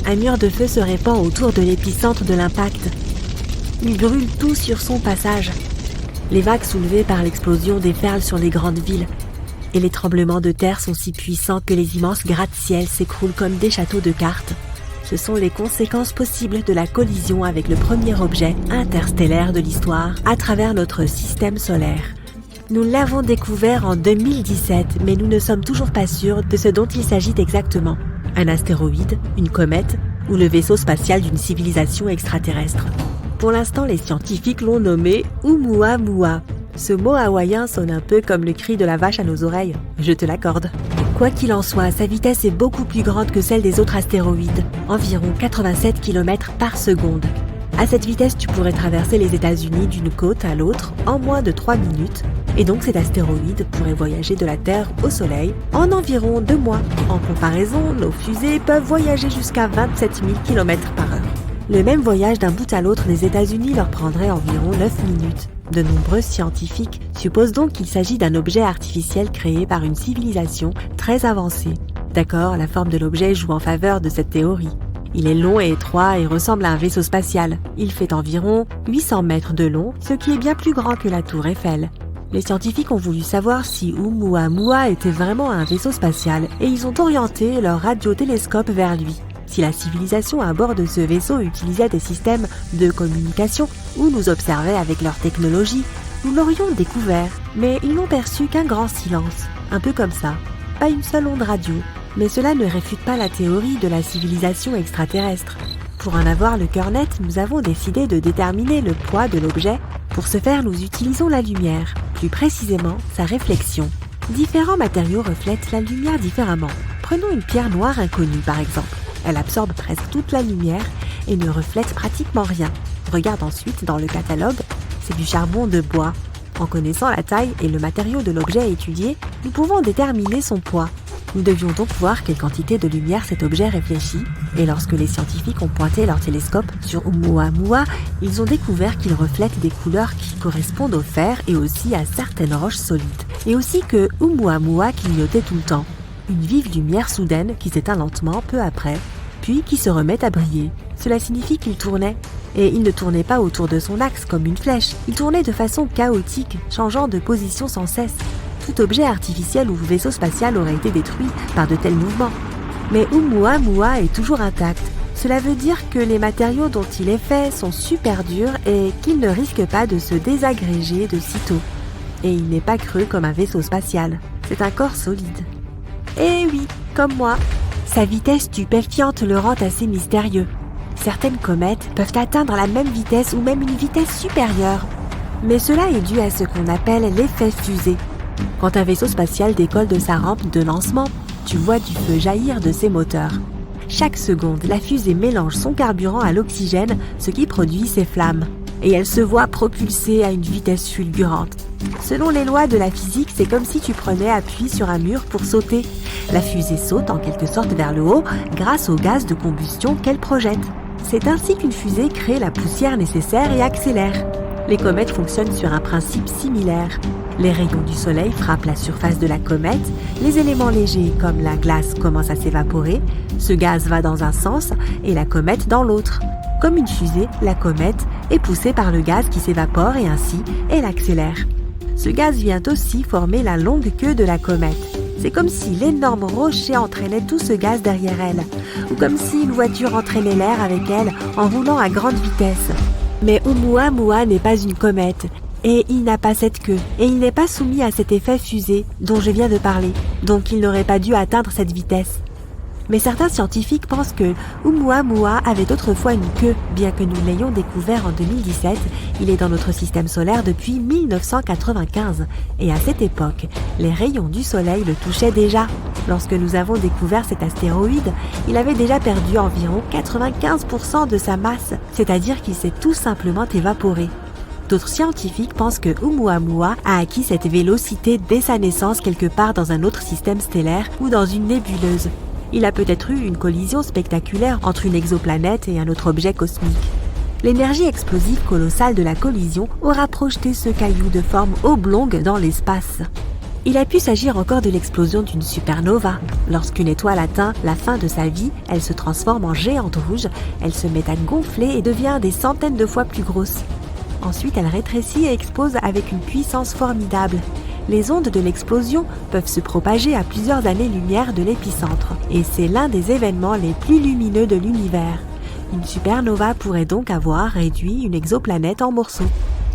Un mur de feu se répand autour de l'épicentre de l'impact. Il brûle tout sur son passage. Les vagues soulevées par l'explosion déferlent sur les grandes villes. Et les tremblements de terre sont si puissants que les immenses gratte-ciel s'écroulent comme des châteaux de cartes. Ce sont les conséquences possibles de la collision avec le premier objet interstellaire de l'histoire à travers notre système solaire. Nous l'avons découvert en 2017, mais nous ne sommes toujours pas sûrs de ce dont il s'agit exactement. Un astéroïde, une comète ou le vaisseau spatial d'une civilisation extraterrestre. Pour l'instant, les scientifiques l'ont nommé Oumuamua. Ce mot hawaïen sonne un peu comme le cri de la vache à nos oreilles, je te l'accorde. Quoi qu'il en soit, sa vitesse est beaucoup plus grande que celle des autres astéroïdes, environ 87 km par seconde. À cette vitesse, tu pourrais traverser les États-Unis d'une côte à l'autre en moins de 3 minutes, et donc cet astéroïde pourrait voyager de la Terre au Soleil en environ 2 mois. En comparaison, nos fusées peuvent voyager jusqu'à 27 000 km par heure. Le même voyage d'un bout à l'autre des États-Unis leur prendrait environ 9 minutes. De nombreux scientifiques supposent donc qu'il s'agit d'un objet artificiel créé par une civilisation très avancée. D'accord, la forme de l'objet joue en faveur de cette théorie. Il est long et étroit et ressemble à un vaisseau spatial. Il fait environ 800 mètres de long, ce qui est bien plus grand que la tour Eiffel. Les scientifiques ont voulu savoir si Oumuamua était vraiment un vaisseau spatial et ils ont orienté leur radiotélescope vers lui. Si la civilisation à bord de ce vaisseau utilisait des systèmes de communication ou nous observait avec leur technologie, nous l'aurions découvert. Mais ils n'ont perçu qu'un grand silence, un peu comme ça, pas une seule onde radio. Mais cela ne réfute pas la théorie de la civilisation extraterrestre. Pour en avoir le cœur net, nous avons décidé de déterminer le poids de l'objet. Pour ce faire, nous utilisons la lumière, plus précisément sa réflexion. Différents matériaux reflètent la lumière différemment. Prenons une pierre noire inconnue par exemple. Elle absorbe presque toute la lumière et ne reflète pratiquement rien. Regarde ensuite dans le catalogue, c'est du charbon de bois. En connaissant la taille et le matériau de l'objet étudié, nous pouvons déterminer son poids. Nous devions donc voir quelle quantité de lumière cet objet réfléchit, et lorsque les scientifiques ont pointé leur télescope sur Oumuamua, ils ont découvert qu'il reflète des couleurs qui correspondent au fer et aussi à certaines roches solides. Et aussi que Oumuamua clignotait tout le temps. Une vive lumière soudaine qui s'éteint lentement peu après, puis qui se remet à briller. Cela signifie qu'il tournait. Et il ne tournait pas autour de son axe comme une flèche. Il tournait de façon chaotique, changeant de position sans cesse. Tout objet artificiel ou vaisseau spatial aurait été détruit par de tels mouvements. Mais Oumuamua est toujours intact. Cela veut dire que les matériaux dont il est fait sont super durs et qu'il ne risque pas de se désagréger de sitôt. Et il n'est pas creux comme un vaisseau spatial. C'est un corps solide. Eh oui, comme moi. Sa vitesse stupéfiante le rend assez mystérieux. Certaines comètes peuvent atteindre la même vitesse ou même une vitesse supérieure. Mais cela est dû à ce qu'on appelle l'effet fusée. Quand un vaisseau spatial décolle de sa rampe de lancement, tu vois du feu jaillir de ses moteurs. Chaque seconde, la fusée mélange son carburant à l'oxygène, ce qui produit ces flammes. Et elle se voit propulsée à une vitesse fulgurante. Selon les lois de la physique, c'est comme si tu prenais appui sur un mur pour sauter. La fusée saute en quelque sorte vers le haut grâce au gaz de combustion qu'elle projette. C'est ainsi qu'une fusée crée la poussière nécessaire et accélère. Les comètes fonctionnent sur un principe similaire. Les rayons du soleil frappent la surface de la comète, les éléments légers comme la glace commencent à s'évaporer, ce gaz va dans un sens et la comète dans l'autre. Comme une fusée, la comète est poussée par le gaz qui s'évapore et ainsi elle accélère. Ce gaz vient aussi former la longue queue de la comète. C'est comme si l'énorme rocher entraînait tout ce gaz derrière elle, ou comme si une voiture entraînait l'air avec elle en roulant à grande vitesse. Mais Oumuamua n'est pas une comète, et il n'a pas cette queue, et il n'est pas soumis à cet effet fusée dont je viens de parler, donc il n'aurait pas dû atteindre cette vitesse. Mais certains scientifiques pensent que Oumuamua avait autrefois une queue, bien que nous l'ayons découvert en 2017, il est dans notre système solaire depuis 1995. Et à cette époque, les rayons du soleil le touchaient déjà. Lorsque nous avons découvert cet astéroïde, il avait déjà perdu environ 95% de sa masse, c'est-à-dire qu'il s'est tout simplement évaporé. D'autres scientifiques pensent que Oumuamua a acquis cette vélocité dès sa naissance quelque part dans un autre système stellaire ou dans une nébuleuse. Il a peut-être eu une collision spectaculaire entre une exoplanète et un autre objet cosmique. L'énergie explosive colossale de la collision aura projeté ce caillou de forme oblongue dans l'espace. Il a pu s'agir encore de l'explosion d'une supernova. Lorsqu'une étoile atteint la fin de sa vie, elle se transforme en géante rouge, elle se met à gonfler et devient des centaines de fois plus grosse. Ensuite, elle rétrécit et explose avec une puissance formidable. Les ondes de l'explosion peuvent se propager à plusieurs années-lumière de l'épicentre, et c'est l'un des événements les plus lumineux de l'univers. Une supernova pourrait donc avoir réduit une exoplanète en morceaux.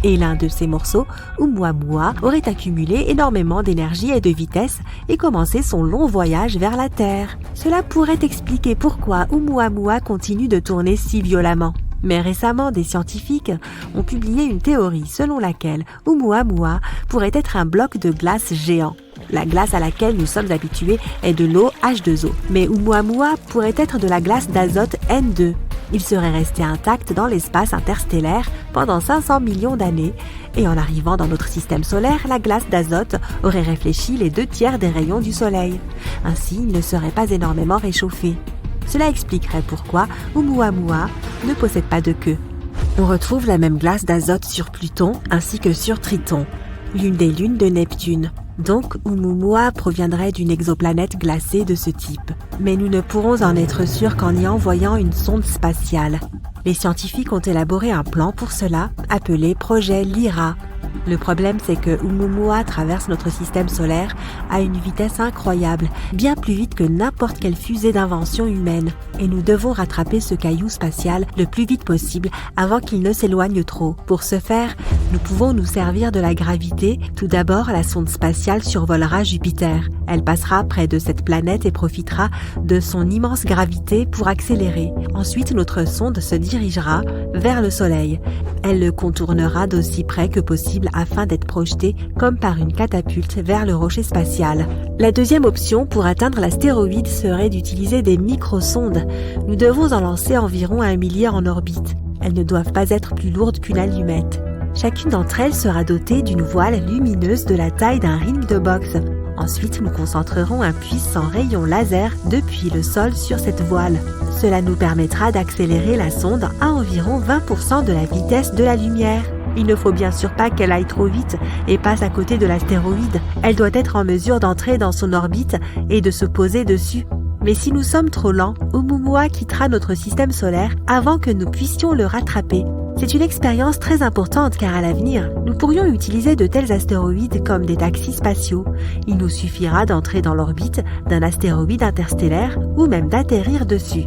Et l'un de ces morceaux, Oumuamua, aurait accumulé énormément d'énergie et de vitesse et commencé son long voyage vers la Terre. Cela pourrait expliquer pourquoi Oumuamua continue de tourner si violemment. Mais récemment, des scientifiques ont publié une théorie selon laquelle Oumuamua pourrait être un bloc de glace géant. La glace à laquelle nous sommes habitués est de l'eau H2O, mais Oumuamua pourrait être de la glace d'azote N2. Il serait resté intact dans l'espace interstellaire pendant 500 millions d'années et en arrivant dans notre système solaire, la glace d'azote aurait réfléchi les 2/3 des rayons du Soleil. Ainsi, il ne serait pas énormément réchauffé. Cela expliquerait pourquoi Oumuamua ne possède pas de queue. On retrouve la même glace d'azote sur Pluton ainsi que sur Triton, l'une des lunes de Neptune. Donc, Oumuamua proviendrait d'une exoplanète glacée de ce type. Mais nous ne pourrons en être sûrs qu'en y envoyant une sonde spatiale. Les scientifiques ont élaboré un plan pour cela, appelé projet Lyra. Le problème, c'est que Oumuamua traverse notre système solaire à une vitesse incroyable, bien plus vite que n'importe quelle fusée d'invention humaine. Et nous devons rattraper ce caillou spatial le plus vite possible avant qu'il ne s'éloigne trop. Pour ce faire, nous pouvons nous servir de la gravité. Tout d'abord, la sonde spatiale survolera Jupiter. Elle passera près de cette planète et profitera de son immense gravité pour accélérer. Ensuite, notre sonde se dirigera vers le Soleil. Elle le contournera d'aussi près que possible afin d'être projetée comme par une catapulte vers le rocher spatial. La deuxième option pour atteindre l'astéroïde serait d'utiliser des microsondes. Nous devons en lancer environ 1 millier en orbite. Elles ne doivent pas être plus lourdes qu'une allumette. Chacune d'entre elles sera dotée d'une voile lumineuse de la taille d'un ring de boxe. Ensuite, nous concentrerons un puissant rayon laser depuis le sol sur cette voile. Cela nous permettra d'accélérer la sonde à environ 20% de la vitesse de la lumière. Il ne faut bien sûr pas qu'elle aille trop vite et passe à côté de l'astéroïde. Elle doit être en mesure d'entrer dans son orbite et de se poser dessus. Mais si nous sommes trop lents, Oumuamua quittera notre système solaire avant que nous puissions le rattraper. C'est une expérience très importante car à l'avenir, nous pourrions utiliser de tels astéroïdes comme des taxis spatiaux. Il nous suffira d'entrer dans l'orbite d'un astéroïde interstellaire ou même d'atterrir dessus.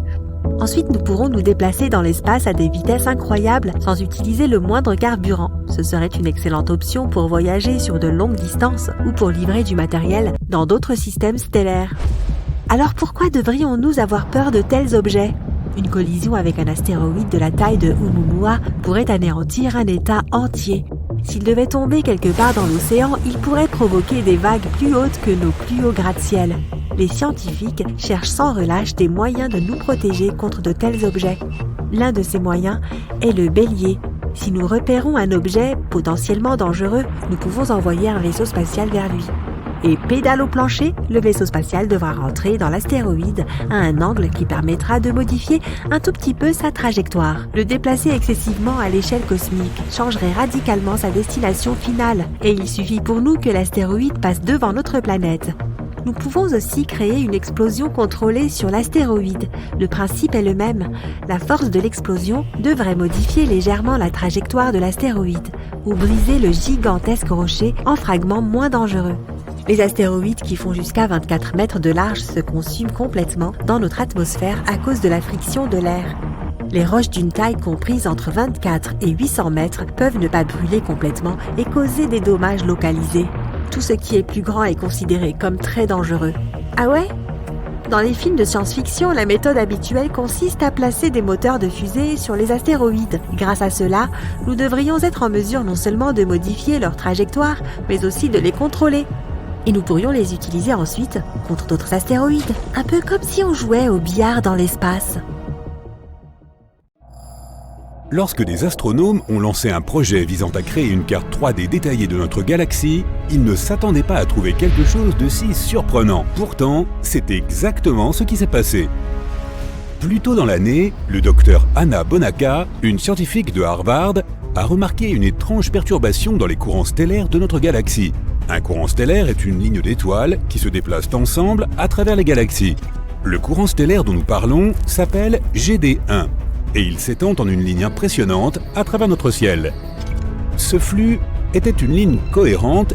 Ensuite, nous pourrons nous déplacer dans l'espace à des vitesses incroyables sans utiliser le moindre carburant. Ce serait une excellente option pour voyager sur de longues distances ou pour livrer du matériel dans d'autres systèmes stellaires. Alors pourquoi devrions-nous avoir peur de tels objets ? Une collision avec un astéroïde de la taille de Oumuamua pourrait anéantir un État entier. S'il devait tomber quelque part dans l'océan, il pourrait provoquer des vagues plus hautes que nos plus hauts gratte-ciel. Les scientifiques cherchent sans relâche des moyens de nous protéger contre de tels objets. L'un de ces moyens est le bélier. Si nous repérons un objet potentiellement dangereux, nous pouvons envoyer un vaisseau spatial vers lui. Et pédale au plancher, le vaisseau spatial devra rentrer dans l'astéroïde à un angle qui permettra de modifier un tout petit peu sa trajectoire. Le déplacer excessivement à l'échelle cosmique changerait radicalement sa destination finale et il suffit pour nous que l'astéroïde passe devant notre planète. Nous pouvons aussi créer une explosion contrôlée sur l'astéroïde. Le principe est le même. La force de l'explosion devrait modifier légèrement la trajectoire de l'astéroïde ou briser le gigantesque rocher en fragments moins dangereux. Les astéroïdes qui font jusqu'à 24 mètres de large se consument complètement dans notre atmosphère à cause de la friction de l'air. Les roches d'une taille comprise entre 24 et 800 mètres peuvent ne pas brûler complètement et causer des dommages localisés. Tout ce qui est plus grand est considéré comme très dangereux. Ah ouais ? Dans les films de science-fiction, la méthode habituelle consiste à placer des moteurs de fusée sur les astéroïdes. Grâce à cela, nous devrions être en mesure non seulement de modifier leur trajectoire, mais aussi de les contrôler. Et nous pourrions les utiliser ensuite contre d'autres astéroïdes, un peu comme si on jouait au billard dans l'espace. Lorsque des astronomes ont lancé un projet visant à créer une carte 3D détaillée de notre galaxie, ils ne s'attendaient pas à trouver quelque chose de si surprenant. Pourtant, c'est exactement ce qui s'est passé. Plus tôt dans l'année, le docteur Anna Bonacca, une scientifique de Harvard, a remarqué une étrange perturbation dans les courants stellaires de notre galaxie. Un courant stellaire est une ligne d'étoiles qui se déplacent ensemble à travers les galaxies. Le courant stellaire dont nous parlons s'appelle GD1 et il s'étend en une ligne impressionnante à travers notre ciel. Ce flux était une ligne cohérente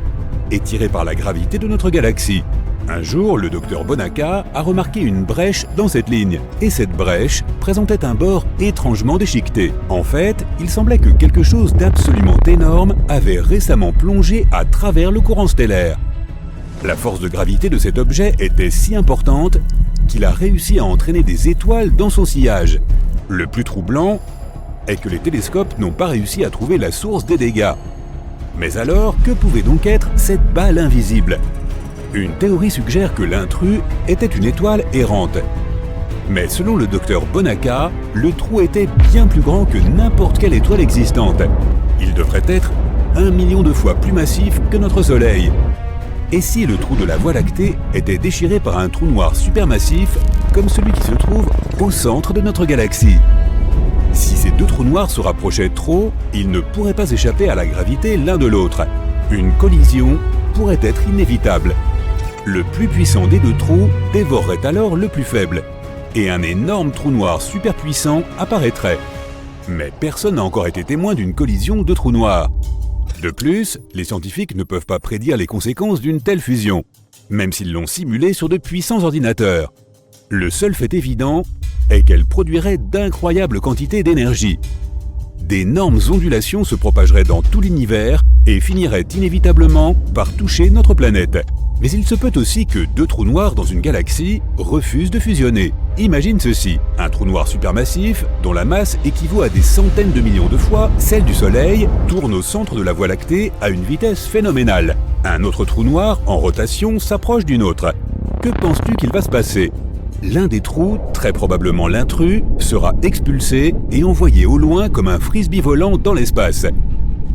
et tirée par la gravité de notre galaxie. Un jour, le docteur Bonaca a remarqué une brèche dans cette ligne, et cette brèche présentait un bord étrangement déchiqueté. En fait, il semblait que quelque chose d'absolument énorme avait récemment plongé à travers le courant stellaire. La force de gravité de cet objet était si importante qu'il a réussi à entraîner des étoiles dans son sillage. Le plus troublant est que les télescopes n'ont pas réussi à trouver la source des dégâts. Mais alors, que pouvait donc être cette balle invisible ? Une théorie suggère que l'intrus était une étoile errante. Mais selon le docteur Bonaca, le trou était bien plus grand que n'importe quelle étoile existante. Il devrait être 1 million de fois plus massif que notre Soleil. Et si le trou de la Voie lactée était déchiré par un trou noir supermassif, comme celui qui se trouve au centre de notre galaxie ? Si ces deux trous noirs se rapprochaient trop, ils ne pourraient pas échapper à la gravité l'un de l'autre. Une collision pourrait être inévitable. Le plus puissant des deux trous dévorerait alors le plus faible, et un énorme trou noir superpuissant apparaîtrait. Mais personne n'a encore été témoin d'une collision de trous noirs. De plus, les scientifiques ne peuvent pas prédire les conséquences d'une telle fusion, même s'ils l'ont simulée sur de puissants ordinateurs. Le seul fait évident est qu'elle produirait d'incroyables quantités d'énergie. D'énormes ondulations se propageraient dans tout l'univers et finiraient inévitablement par toucher notre planète. Mais il se peut aussi que deux trous noirs dans une galaxie refusent de fusionner. Imagine ceci, un trou noir supermassif, dont la masse équivaut à des centaines de millions de fois celle du Soleil, tourne au centre de la Voie lactée à une vitesse phénoménale. Un autre trou noir, en rotation, s'approche d'une autre. Que penses-tu qu'il va se passer ? L'un des trous, très probablement l'intrus, sera expulsé et envoyé au loin comme un frisbee volant dans l'espace.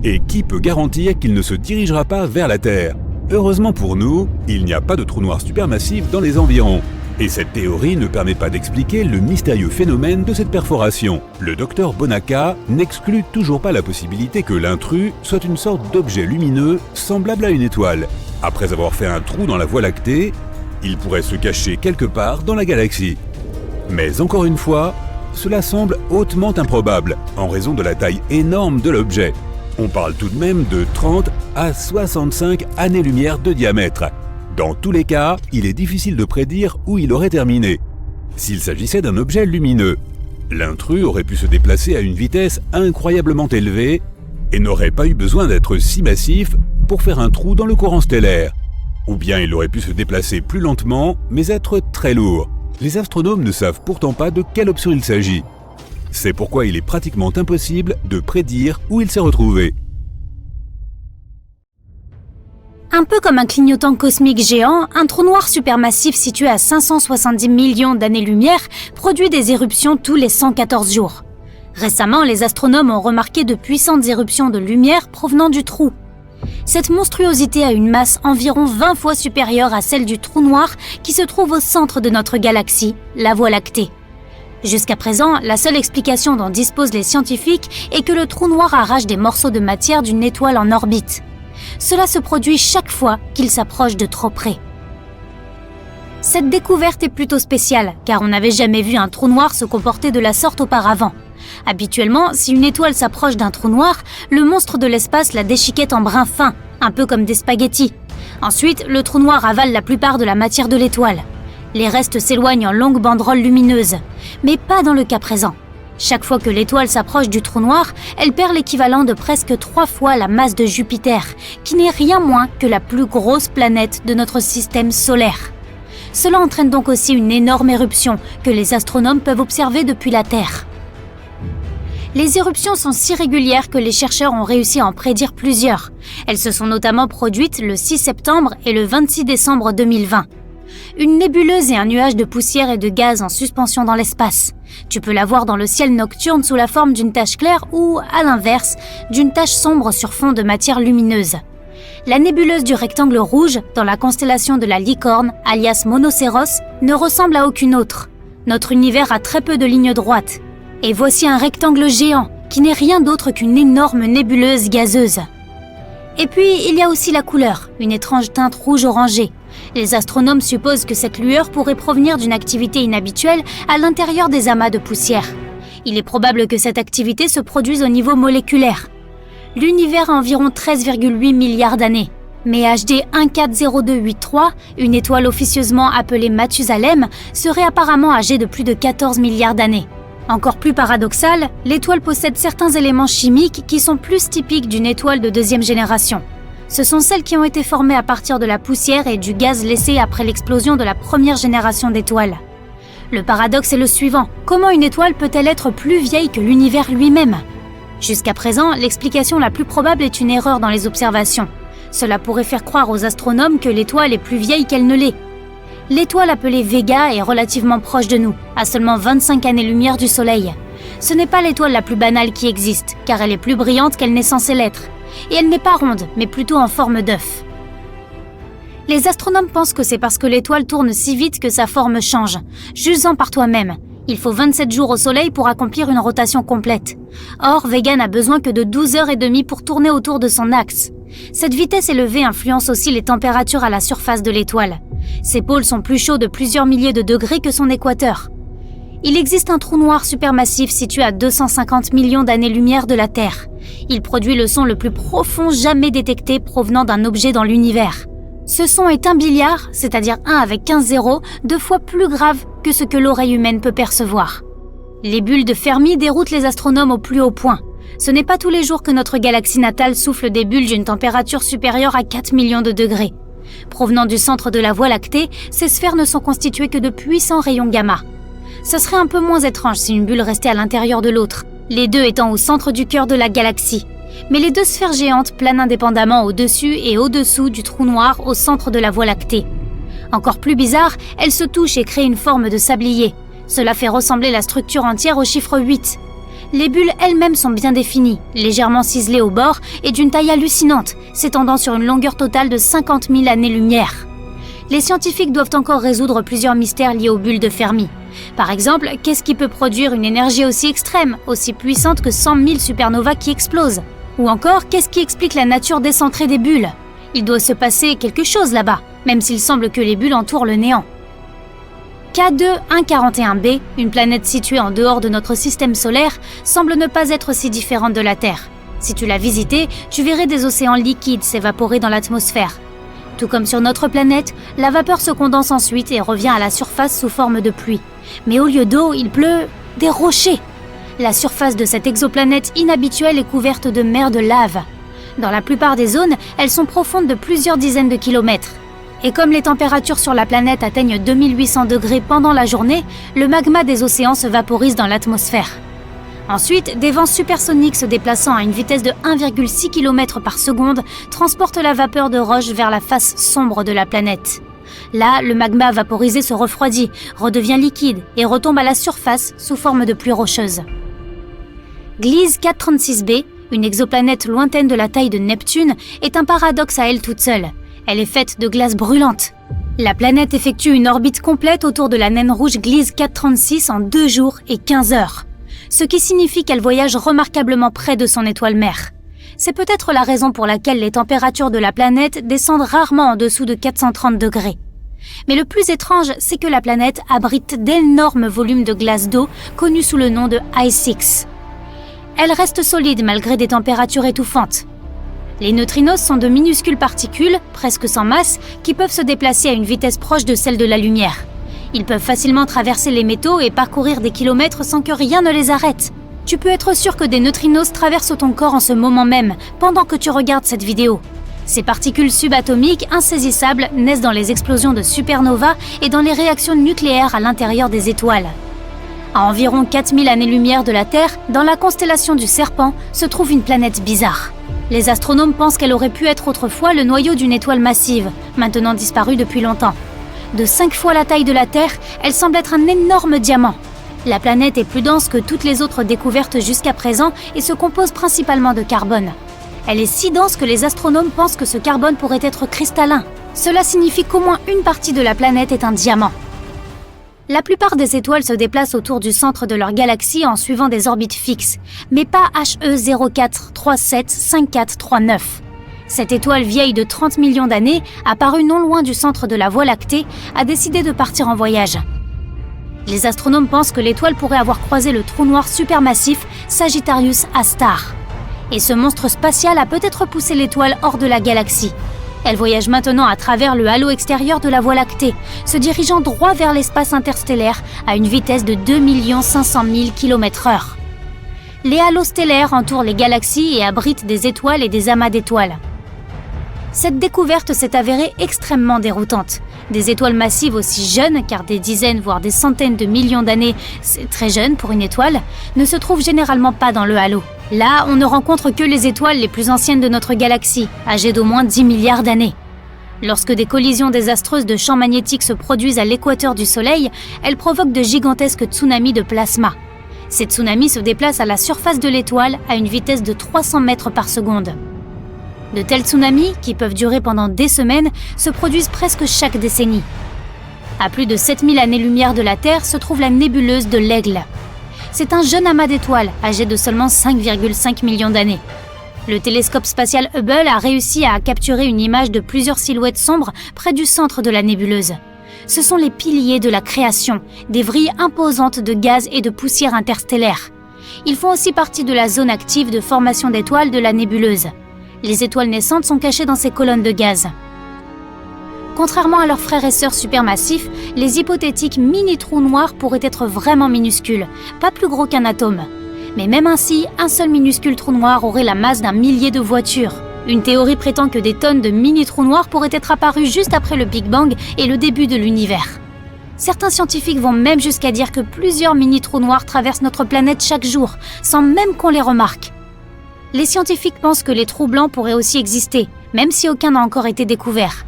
Et qui peut garantir qu'il ne se dirigera pas vers la Terre ? Heureusement pour nous, il n'y a pas de trou noir supermassif dans les environs. Et cette théorie ne permet pas d'expliquer le mystérieux phénomène de cette perforation. Le docteur Bonaca n'exclut toujours pas la possibilité que l'intrus soit une sorte d'objet lumineux semblable à une étoile. Après avoir fait un trou dans la Voie lactée, il pourrait se cacher quelque part dans la galaxie. Mais encore une fois, cela semble hautement improbable en raison de la taille énorme de l'objet. On parle tout de même de 30 à 65 années-lumière de diamètre. Dans tous les cas, il est difficile de prédire où il aurait terminé. S'il s'agissait d'un objet lumineux, l'intrus aurait pu se déplacer à une vitesse incroyablement élevée et n'aurait pas eu besoin d'être si massif pour faire un trou dans le courant stellaire. Ou bien il aurait pu se déplacer plus lentement, mais être très lourd. Les astronomes ne savent pourtant pas de quelle option il s'agit. C'est pourquoi il est pratiquement impossible de prédire où il s'est retrouvé. Un peu comme un clignotant cosmique géant, un trou noir supermassif situé à 570 millions d'années-lumière produit des éruptions tous les 114 jours. Récemment, les astronomes ont remarqué de puissantes éruptions de lumière provenant du trou. Cette monstruosité a une masse environ 20 fois supérieure à celle du trou noir qui se trouve au centre de notre galaxie, la Voie lactée. Jusqu'à présent, la seule explication dont disposent les scientifiques est que le trou noir arrache des morceaux de matière d'une étoile en orbite. Cela se produit chaque fois qu'il s'approche de trop près. Cette découverte est plutôt spéciale, car on n'avait jamais vu un trou noir se comporter de la sorte auparavant. Habituellement, si une étoile s'approche d'un trou noir, le monstre de l'espace la déchiquette en brins fins, un peu comme des spaghettis. Ensuite, le trou noir avale la plupart de la matière de l'étoile. Les restes s'éloignent en longues banderoles lumineuses, mais pas dans le cas présent. Chaque fois que l'étoile s'approche du trou noir, elle perd l'équivalent de presque 3 fois la masse de Jupiter, qui n'est rien moins que la plus grosse planète de notre système solaire. Cela entraîne donc aussi une énorme éruption que les astronomes peuvent observer depuis la Terre. Les éruptions sont si régulières que les chercheurs ont réussi à en prédire plusieurs. Elles se sont notamment produites le 6 septembre et le 26 décembre 2020. Une nébuleuse est un nuage de poussière et de gaz en suspension dans l'espace. Tu peux la voir dans le ciel nocturne sous la forme d'une tache claire ou, à l'inverse, d'une tache sombre sur fond de matière lumineuse. La nébuleuse du rectangle rouge, dans la constellation de la Licorne, alias Monocéros, ne ressemble à aucune autre. Notre univers a très peu de lignes droites. Et voici un rectangle géant, qui n'est rien d'autre qu'une énorme nébuleuse gazeuse. Et puis, il y a aussi la couleur, une étrange teinte rouge-orangée. Les astronomes supposent que cette lueur pourrait provenir d'une activité inhabituelle à l'intérieur des amas de poussière. Il est probable que cette activité se produise au niveau moléculaire. L'univers a environ 13,8 milliards d'années. Mais HD 140283, une étoile officieusement appelée Mathusalem, serait apparemment âgée de plus de 14 milliards d'années. Encore plus paradoxal, l'étoile possède certains éléments chimiques qui sont plus typiques d'une étoile de deuxième génération. Ce sont celles qui ont été formées à partir de la poussière et du gaz laissé après l'explosion de la première génération d'étoiles. Le paradoxe est le suivant: comment une étoile peut-elle être plus vieille que l'univers lui-même ? Jusqu'à présent, l'explication la plus probable est une erreur dans les observations. Cela pourrait faire croire aux astronomes que l'étoile est plus vieille qu'elle ne l'est. L'étoile appelée Vega est relativement proche de nous, à seulement 25 années-lumière du Soleil. Ce n'est pas l'étoile la plus banale qui existe, car elle est plus brillante qu'elle n'est censée l'être. Et elle n'est pas ronde, mais plutôt en forme d'œuf. Les astronomes pensent que c'est parce que l'étoile tourne si vite que sa forme change. Juge-en par toi-même. Il faut 27 jours au Soleil pour accomplir une rotation complète. Or, Vega n'a besoin que de 12h30 pour tourner autour de son axe. Cette vitesse élevée influence aussi les températures à la surface de l'étoile. Ses pôles sont plus chauds de plusieurs milliers de degrés que son équateur. Il existe un trou noir supermassif situé à 250 millions d'années-lumière de la Terre. Il produit le son le plus profond jamais détecté provenant d'un objet dans l'univers. Ce son est 1 billiard, c'est-à-dire 1 avec 15 zéros, 2 fois plus grave que ce que l'oreille humaine peut percevoir. Les bulles de Fermi déroutent les astronomes au plus haut point. Ce n'est pas tous les jours que notre galaxie natale souffle des bulles d'une température supérieure à 4 millions de degrés. Provenant du centre de la Voie lactée, ces sphères ne sont constituées que de puissants rayons gamma. Ce serait un peu moins étrange si une bulle restait à l'intérieur de l'autre, les deux étant au centre du cœur de la galaxie. Mais les deux sphères géantes planent indépendamment au-dessus et au-dessous du trou noir au centre de la Voie lactée. Encore plus bizarre, elles se touchent et créent une forme de sablier. Cela fait ressembler la structure entière au chiffre 8. Les bulles elles-mêmes sont bien définies, légèrement ciselées au bord et d'une taille hallucinante, s'étendant sur une longueur totale de 50 000 années-lumière. Les scientifiques doivent encore résoudre plusieurs mystères liés aux bulles de Fermi. Par exemple, qu'est-ce qui peut produire une énergie aussi extrême, aussi puissante que 100 000 supernovas qui explosent ? Ou encore, qu'est-ce qui explique la nature décentrée des bulles ? Il doit se passer quelque chose là-bas, même s'il semble que les bulles entourent le néant. K2-141b, une planète située en dehors de notre système solaire, semble ne pas être si différente de la Terre. Si tu la visitais, tu verrais des océans liquides s'évaporer dans l'atmosphère. Tout comme sur notre planète, la vapeur se condense ensuite et revient à la surface sous forme de pluie. Mais au lieu d'eau, il pleut des rochers. La surface de cette exoplanète inhabituelle est couverte de mers de lave. Dans la plupart des zones, elles sont profondes de plusieurs dizaines de kilomètres. Et comme les températures sur la planète atteignent 2800 degrés pendant la journée, le magma des océans se vaporise dans l'atmosphère. Ensuite, des vents supersoniques se déplaçant à une vitesse de 1,6 km par seconde transportent la vapeur de roche vers la face sombre de la planète. Là, le magma vaporisé se refroidit, redevient liquide et retombe à la surface sous forme de pluie rocheuse. Gliese 436b, une exoplanète lointaine de la taille de Neptune, est un paradoxe à elle toute seule. Elle est faite de glace brûlante. La planète effectue une orbite complète autour de la naine rouge Gliese 436 en 2 jours et 15 heures. Ce qui signifie qu'elle voyage remarquablement près de son étoile mère. C'est peut-être la raison pour laquelle les températures de la planète descendent rarement en dessous de 430 degrés. Mais le plus étrange, c'est que la planète abrite d'énormes volumes de glace d'eau connus sous le nom de Ice-6. Elle reste solide malgré des températures étouffantes. Les neutrinos sont de minuscules particules, presque sans masse, qui peuvent se déplacer à une vitesse proche de celle de la lumière. Ils peuvent facilement traverser les métaux et parcourir des kilomètres sans que rien ne les arrête. Tu peux être sûr que des neutrinos traversent ton corps en ce moment même, pendant que tu regardes cette vidéo. Ces particules subatomiques insaisissables naissent dans les explosions de supernovas et dans les réactions nucléaires à l'intérieur des étoiles. À environ 4000 années-lumière de la Terre, dans la constellation du Serpent, se trouve une planète bizarre. Les astronomes pensent qu'elle aurait pu être autrefois le noyau d'une étoile massive, maintenant disparue depuis longtemps. De 5 fois la taille de la Terre, elle semble être un énorme diamant. La planète est plus dense que toutes les autres découvertes jusqu'à présent et se compose principalement de carbone. Elle est si dense que les astronomes pensent que ce carbone pourrait être cristallin. Cela signifie qu'au moins une partie de la planète est un diamant. La plupart des étoiles se déplacent autour du centre de leur galaxie en suivant des orbites fixes, mais pas HE 04375439. Cette étoile vieille de 30 millions d'années, apparue non loin du centre de la Voie lactée, a décidé de partir en voyage. Les astronomes pensent que l'étoile pourrait avoir croisé le trou noir supermassif Sagittarius A*. Et ce monstre spatial a peut-être poussé l'étoile hors de la galaxie. Elle voyage maintenant à travers le halo extérieur de la Voie lactée, se dirigeant droit vers l'espace interstellaire à une vitesse de 2 500 000 km/h. Les halos stellaires entourent les galaxies et abritent des étoiles et des amas d'étoiles. Cette découverte s'est avérée extrêmement déroutante. Des étoiles massives aussi jeunes, car des dizaines voire des centaines de millions d'années, c'est très jeune pour une étoile, ne se trouvent généralement pas dans le halo. Là, on ne rencontre que les étoiles les plus anciennes de notre galaxie, âgées d'au moins 10 milliards d'années. Lorsque des collisions désastreuses de champs magnétiques se produisent à l'équateur du Soleil, elles provoquent de gigantesques tsunamis de plasma. Ces tsunamis se déplacent à la surface de l'étoile à une vitesse de 300 mètres par seconde. De tels tsunamis, qui peuvent durer pendant des semaines, se produisent presque chaque décennie. À plus de 7000 années-lumière de la Terre se trouve la nébuleuse de l'Aigle. C'est un jeune amas d'étoiles, âgé de seulement 5,5 millions d'années. Le télescope spatial Hubble a réussi à capturer une image de plusieurs silhouettes sombres près du centre de la nébuleuse. Ce sont les piliers de la création, des vrilles imposantes de gaz et de poussière interstellaire. Ils font aussi partie de la zone active de formation d'étoiles de la nébuleuse. Les étoiles naissantes sont cachées dans ces colonnes de gaz. Contrairement à leurs frères et sœurs supermassifs, les hypothétiques mini-trous noirs pourraient être vraiment minuscules, pas plus gros qu'un atome. Mais même ainsi, un seul minuscule trou noir aurait la masse d'un millier de voitures. Une théorie prétend que des tonnes de mini-trous noirs pourraient être apparus juste après le Big Bang et le début de l'univers. Certains scientifiques vont même jusqu'à dire que plusieurs mini-trous noirs traversent notre planète chaque jour, sans même qu'on les remarque. Les scientifiques pensent que les trous blancs pourraient aussi exister, même si aucun n'a encore été découvert.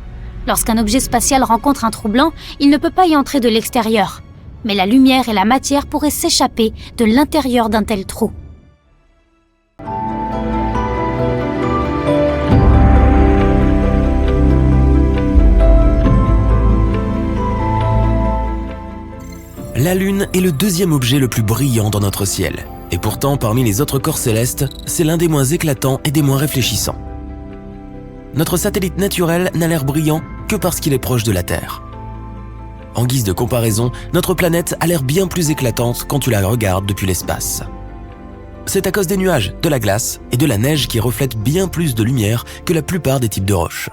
Lorsqu'un objet spatial rencontre un trou blanc, il ne peut pas y entrer de l'extérieur. Mais la lumière et la matière pourraient s'échapper de l'intérieur d'un tel trou. La Lune est le deuxième objet le plus brillant dans notre ciel. Et pourtant, parmi les autres corps célestes, c'est l'un des moins éclatants et des moins réfléchissants. Notre satellite naturel n'a l'air brillant que parce qu'il est proche de la Terre. En guise de comparaison, notre planète a l'air bien plus éclatante quand tu la regardes depuis l'espace. C'est à cause des nuages, de la glace et de la neige qui reflètent bien plus de lumière que la plupart des types de roches.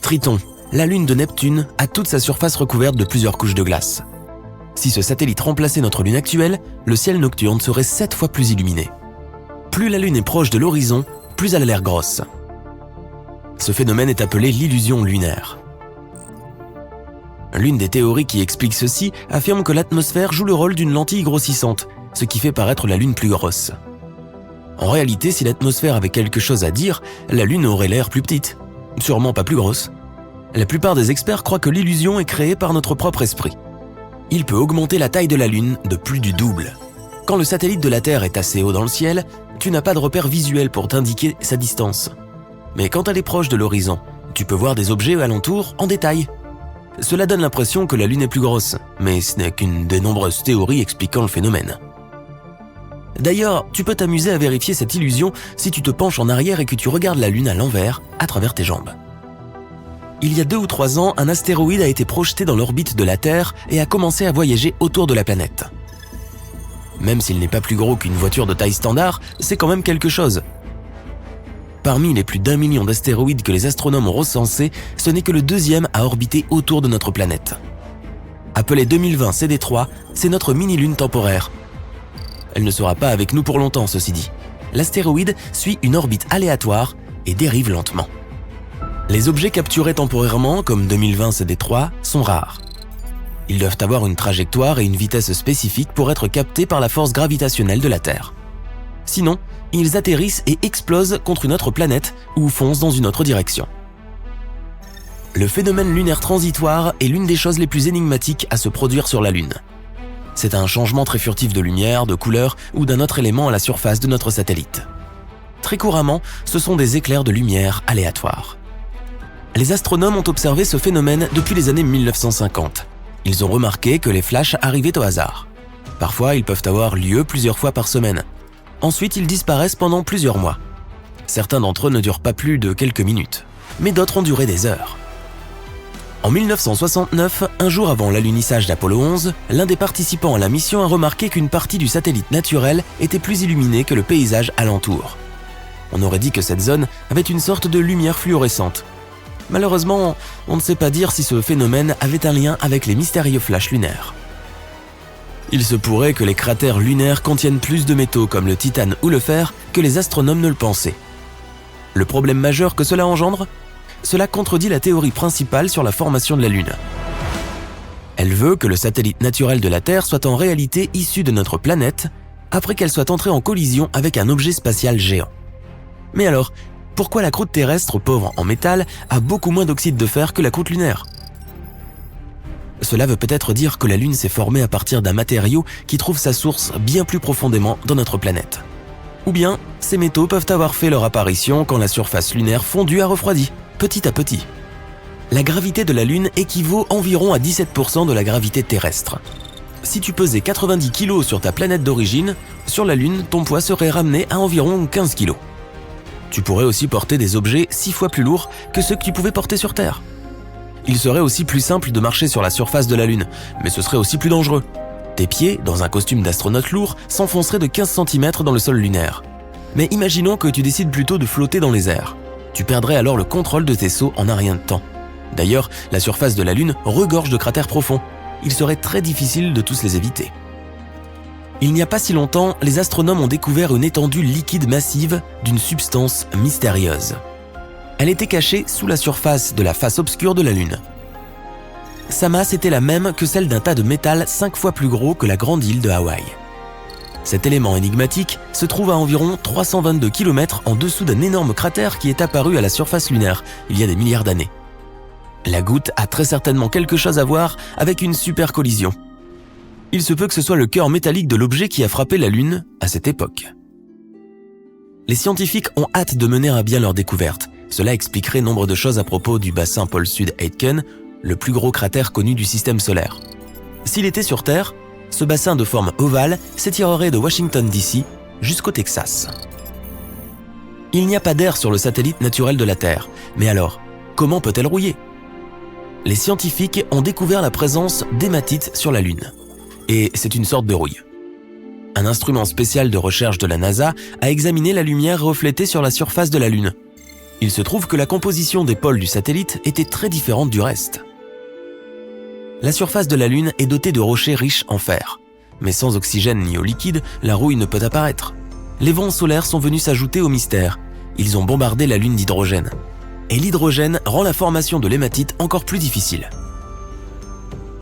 Triton, la lune de Neptune, a toute sa surface recouverte de plusieurs couches de glace. Si ce satellite remplaçait notre lune actuelle, le ciel nocturne serait 7 fois plus illuminé. Plus la lune est proche de l'horizon, plus elle a l'air grosse. Ce phénomène est appelé l'illusion lunaire. L'une des théories qui explique ceci affirme que l'atmosphère joue le rôle d'une lentille grossissante, ce qui fait paraître la Lune plus grosse. En réalité, si l'atmosphère avait quelque chose à dire, la Lune aurait l'air plus petite, sûrement pas plus grosse. La plupart des experts croient que l'illusion est créée par notre propre esprit. Il peut augmenter la taille de la Lune de plus du double. Quand le satellite de la Terre est assez haut dans le ciel, tu n'as pas de repère visuel pour t'indiquer sa distance. Mais quand elle est proche de l'horizon, tu peux voir des objets alentours en détail. Cela donne l'impression que la Lune est plus grosse, mais ce n'est qu'une des nombreuses théories expliquant le phénomène. D'ailleurs, tu peux t'amuser à vérifier cette illusion si tu te penches en arrière et que tu regardes la Lune à l'envers, à travers tes jambes. Il y a 2 ou 3 ans, un astéroïde a été projeté dans l'orbite de la Terre et a commencé à voyager autour de la planète. Même s'il n'est pas plus gros qu'une voiture de taille standard, c'est quand même quelque chose. Parmi les plus d'1 million d'astéroïdes que les astronomes ont recensés, ce n'est que le deuxième à orbiter autour de notre planète. Appelé 2020 CD3, c'est notre mini-lune temporaire. Elle ne sera pas avec nous pour longtemps, ceci dit. L'astéroïde suit une orbite aléatoire et dérive lentement. Les objets capturés temporairement, comme 2020 CD3, sont rares. Ils doivent avoir une trajectoire et une vitesse spécifiques pour être captés par la force gravitationnelle de la Terre. Sinon, ils atterrissent et explosent contre une autre planète ou foncent dans une autre direction. Le phénomène lunaire transitoire est l'une des choses les plus énigmatiques à se produire sur la Lune. C'est un changement très furtif de lumière, de couleur ou d'un autre élément à la surface de notre satellite. Très couramment, ce sont des éclairs de lumière aléatoires. Les astronomes ont observé ce phénomène depuis les années 1950. Ils ont remarqué que les flashs arrivaient au hasard. Parfois, ils peuvent avoir lieu plusieurs fois par semaine. Ensuite, ils disparaissent pendant plusieurs mois. Certains d'entre eux ne durent pas plus de quelques minutes, mais d'autres ont duré des heures. En 1969, un jour avant l'alunissage d'Apollo 11, l'un des participants à la mission a remarqué qu'une partie du satellite naturel était plus illuminée que le paysage alentour. On aurait dit que cette zone avait une sorte de lumière fluorescente. Malheureusement, on ne sait pas dire si ce phénomène avait un lien avec les mystérieux flashs lunaires. Il se pourrait que les cratères lunaires contiennent plus de métaux comme le titane ou le fer que les astronomes ne le pensaient. Le problème majeur que cela engendre ? Cela contredit la théorie principale sur la formation de la Lune. Elle veut que le satellite naturel de la Terre soit en réalité issu de notre planète après qu'elle soit entrée en collision avec un objet spatial géant. Mais alors, pourquoi la croûte terrestre pauvre en métal a beaucoup moins d'oxyde de fer que la croûte lunaire ? Cela veut peut-être dire que la Lune s'est formée à partir d'un matériau qui trouve sa source bien plus profondément dans notre planète. Ou bien, ces métaux peuvent avoir fait leur apparition quand la surface lunaire fondue a refroidi, petit à petit. La gravité de la Lune équivaut environ à 17% de la gravité terrestre. Si tu pesais 90 kg sur ta planète d'origine, sur la Lune, ton poids serait ramené à environ 15 kg. Tu pourrais aussi porter des objets 6 fois plus lourds que ceux que tu pouvais porter sur Terre. Il serait aussi plus simple de marcher sur la surface de la Lune, mais ce serait aussi plus dangereux. Tes pieds, dans un costume d'astronaute lourd, s'enfonceraient de 15 cm dans le sol lunaire. Mais imaginons que tu décides plutôt de flotter dans les airs. Tu perdrais alors le contrôle de tes sauts en un rien de temps. D'ailleurs, la surface de la Lune regorge de cratères profonds. Il serait très difficile de tous les éviter. Il n'y a pas si longtemps, les astronomes ont découvert une étendue liquide massive d'une substance mystérieuse. Elle était cachée sous la surface de la face obscure de la Lune. Sa masse était la même que celle d'un tas de métal 5 fois plus gros que la grande île de Hawaï. Cet élément énigmatique se trouve à environ 322 km en dessous d'un énorme cratère qui est apparu à la surface lunaire il y a des milliards d'années. La goutte a très certainement quelque chose à voir avec une super collision. Il se peut que ce soit le cœur métallique de l'objet qui a frappé la Lune à cette époque. Les scientifiques ont hâte de mener à bien leur découverte. Cela expliquerait nombre de choses à propos du bassin pôle sud Aitken, le plus gros cratère connu du système solaire. S'il était sur Terre, ce bassin de forme ovale s'étirerait de Washington DC jusqu'au Texas. Il n'y a pas d'air sur le satellite naturel de la Terre, mais alors, comment peut-elle rouiller ? Les scientifiques ont découvert la présence d'hématite sur la Lune. Et c'est une sorte de rouille. Un instrument spécial de recherche de la NASA a examiné la lumière reflétée sur la surface de la Lune. Il se trouve que la composition des pôles du satellite était très différente du reste. La surface de la Lune est dotée de rochers riches en fer. Mais sans oxygène ni eau liquide, la rouille ne peut apparaître. Les vents solaires sont venus s'ajouter au mystère. Ils ont bombardé la Lune d'hydrogène. Et l'hydrogène rend la formation de l'hématite encore plus difficile.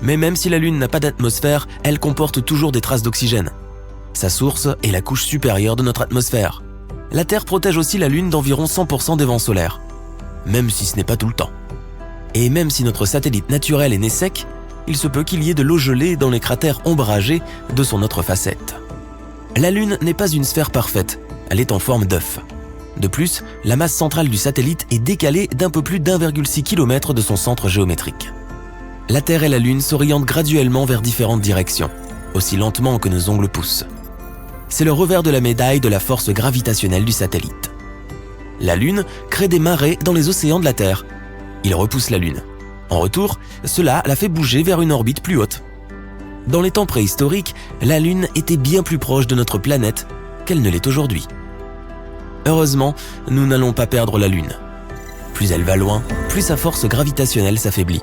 Mais même si la Lune n'a pas d'atmosphère, elle comporte toujours des traces d'oxygène. Sa source est la couche supérieure de notre atmosphère. La Terre protège aussi la Lune d'environ 100% des vents solaires. Même si ce n'est pas tout le temps. Et même si notre satellite naturel est né sec, il se peut qu'il y ait de l'eau gelée dans les cratères ombragés de son autre facette. La Lune n'est pas une sphère parfaite, elle est en forme d'œuf. De plus, la masse centrale du satellite est décalée d'un peu plus d'1,6 km de son centre géométrique. La Terre et la Lune s'orientent graduellement vers différentes directions, aussi lentement que nos ongles poussent. C'est le revers de la médaille de la force gravitationnelle du satellite. La Lune crée des marées dans les océans de la Terre. Il repousse la Lune. En retour, cela la fait bouger vers une orbite plus haute. Dans les temps préhistoriques, la Lune était bien plus proche de notre planète qu'elle ne l'est aujourd'hui. Heureusement, nous n'allons pas perdre la Lune. Plus elle va loin, plus sa force gravitationnelle s'affaiblit.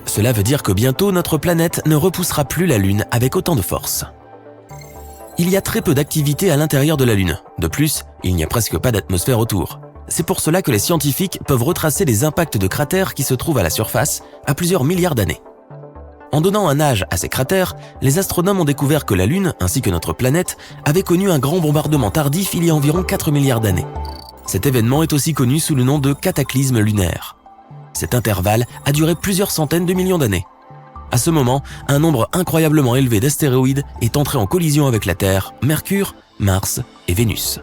Cela veut dire que bientôt notre planète ne repoussera plus la Lune avec autant de force. Il y a très peu d'activité à l'intérieur de la Lune. De plus, il n'y a presque pas d'atmosphère autour. C'est pour cela que les scientifiques peuvent retracer les impacts de cratères qui se trouvent à la surface à plusieurs milliards d'années. En donnant un âge à ces cratères, les astronomes ont découvert que la Lune, ainsi que notre planète, avait connu un grand bombardement tardif il y a environ 4 milliards d'années. Cet événement est aussi connu sous le nom de cataclysme lunaire. Cet intervalle a duré plusieurs centaines de millions d'années. À ce moment, un nombre incroyablement élevé d'astéroïdes est entré en collision avec la Terre, Mercure, Mars et Vénus.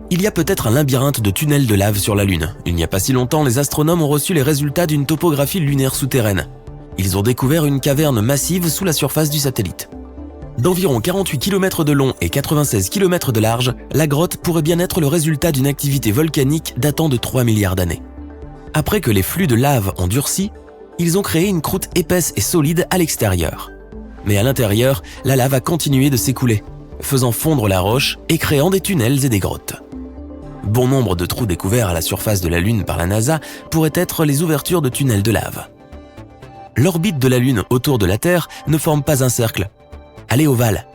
Il y a peut-être un labyrinthe de tunnels de lave sur la Lune. Il n'y a pas si longtemps, les astronomes ont reçu les résultats d'une topographie lunaire souterraine. Ils ont découvert une caverne massive sous la surface du satellite. D'environ 48 km de long et 96 km de large, la grotte pourrait bien être le résultat d'une activité volcanique datant de 3 milliards d'années. Après que les flux de lave ont durci, ils ont créé une croûte épaisse et solide à l'extérieur. Mais à l'intérieur, la lave a continué de s'écouler, faisant fondre la roche et créant des tunnels et des grottes. Bon nombre de trous découverts à la surface de la Lune par la NASA pourraient être les ouvertures de tunnels de lave. L'orbite de la Lune autour de la Terre ne forme pas un cercle. Elle est ovale.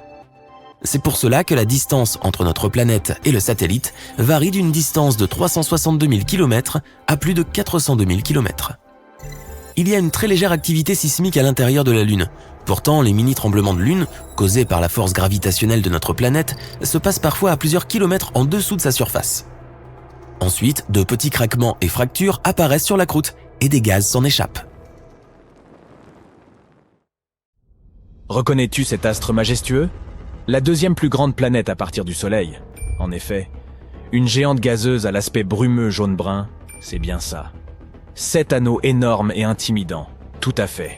C'est pour cela que la distance entre notre planète et le satellite varie d'une distance de 362 000 km à plus de 402 000 km. Il y a une très légère activité sismique à l'intérieur de la Lune. Pourtant, les mini-tremblements de Lune, causés par la force gravitationnelle de notre planète, se passent parfois à plusieurs kilomètres en dessous de sa surface. Ensuite, de petits craquements et fractures apparaissent sur la croûte et des gaz s'en échappent. Reconnais-tu cet astre majestueux ? La deuxième plus grande planète à partir du Soleil. En effet, une géante gazeuse à l'aspect brumeux jaune-brun, c'est bien ça. 7 anneaux énormes et intimidants, tout à fait.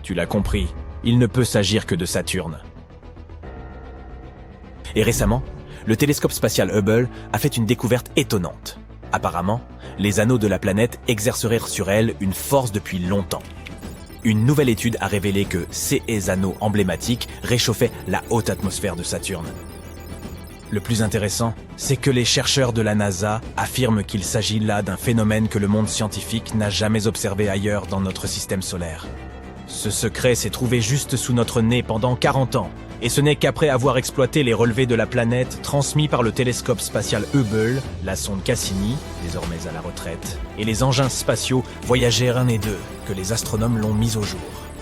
Tu l'as compris, il ne peut s'agir que de Saturne. Et récemment, le télescope spatial Hubble a fait une découverte étonnante. Apparemment, les anneaux de la planète exerceraient sur elle une force depuis longtemps. Une nouvelle étude a révélé que ces anneaux emblématiques réchauffaient la haute atmosphère de Saturne. Le plus intéressant, c'est que les chercheurs de la NASA affirment qu'il s'agit là d'un phénomène que le monde scientifique n'a jamais observé ailleurs dans notre système solaire. Ce secret s'est trouvé juste sous notre nez pendant 40 ans, et ce n'est qu'après avoir exploité les relevés de la planète transmis par le télescope spatial Hubble, la sonde Cassini, désormais à la retraite, et les engins spatiaux Voyager 1 et 2, que les astronomes l'ont mis au jour.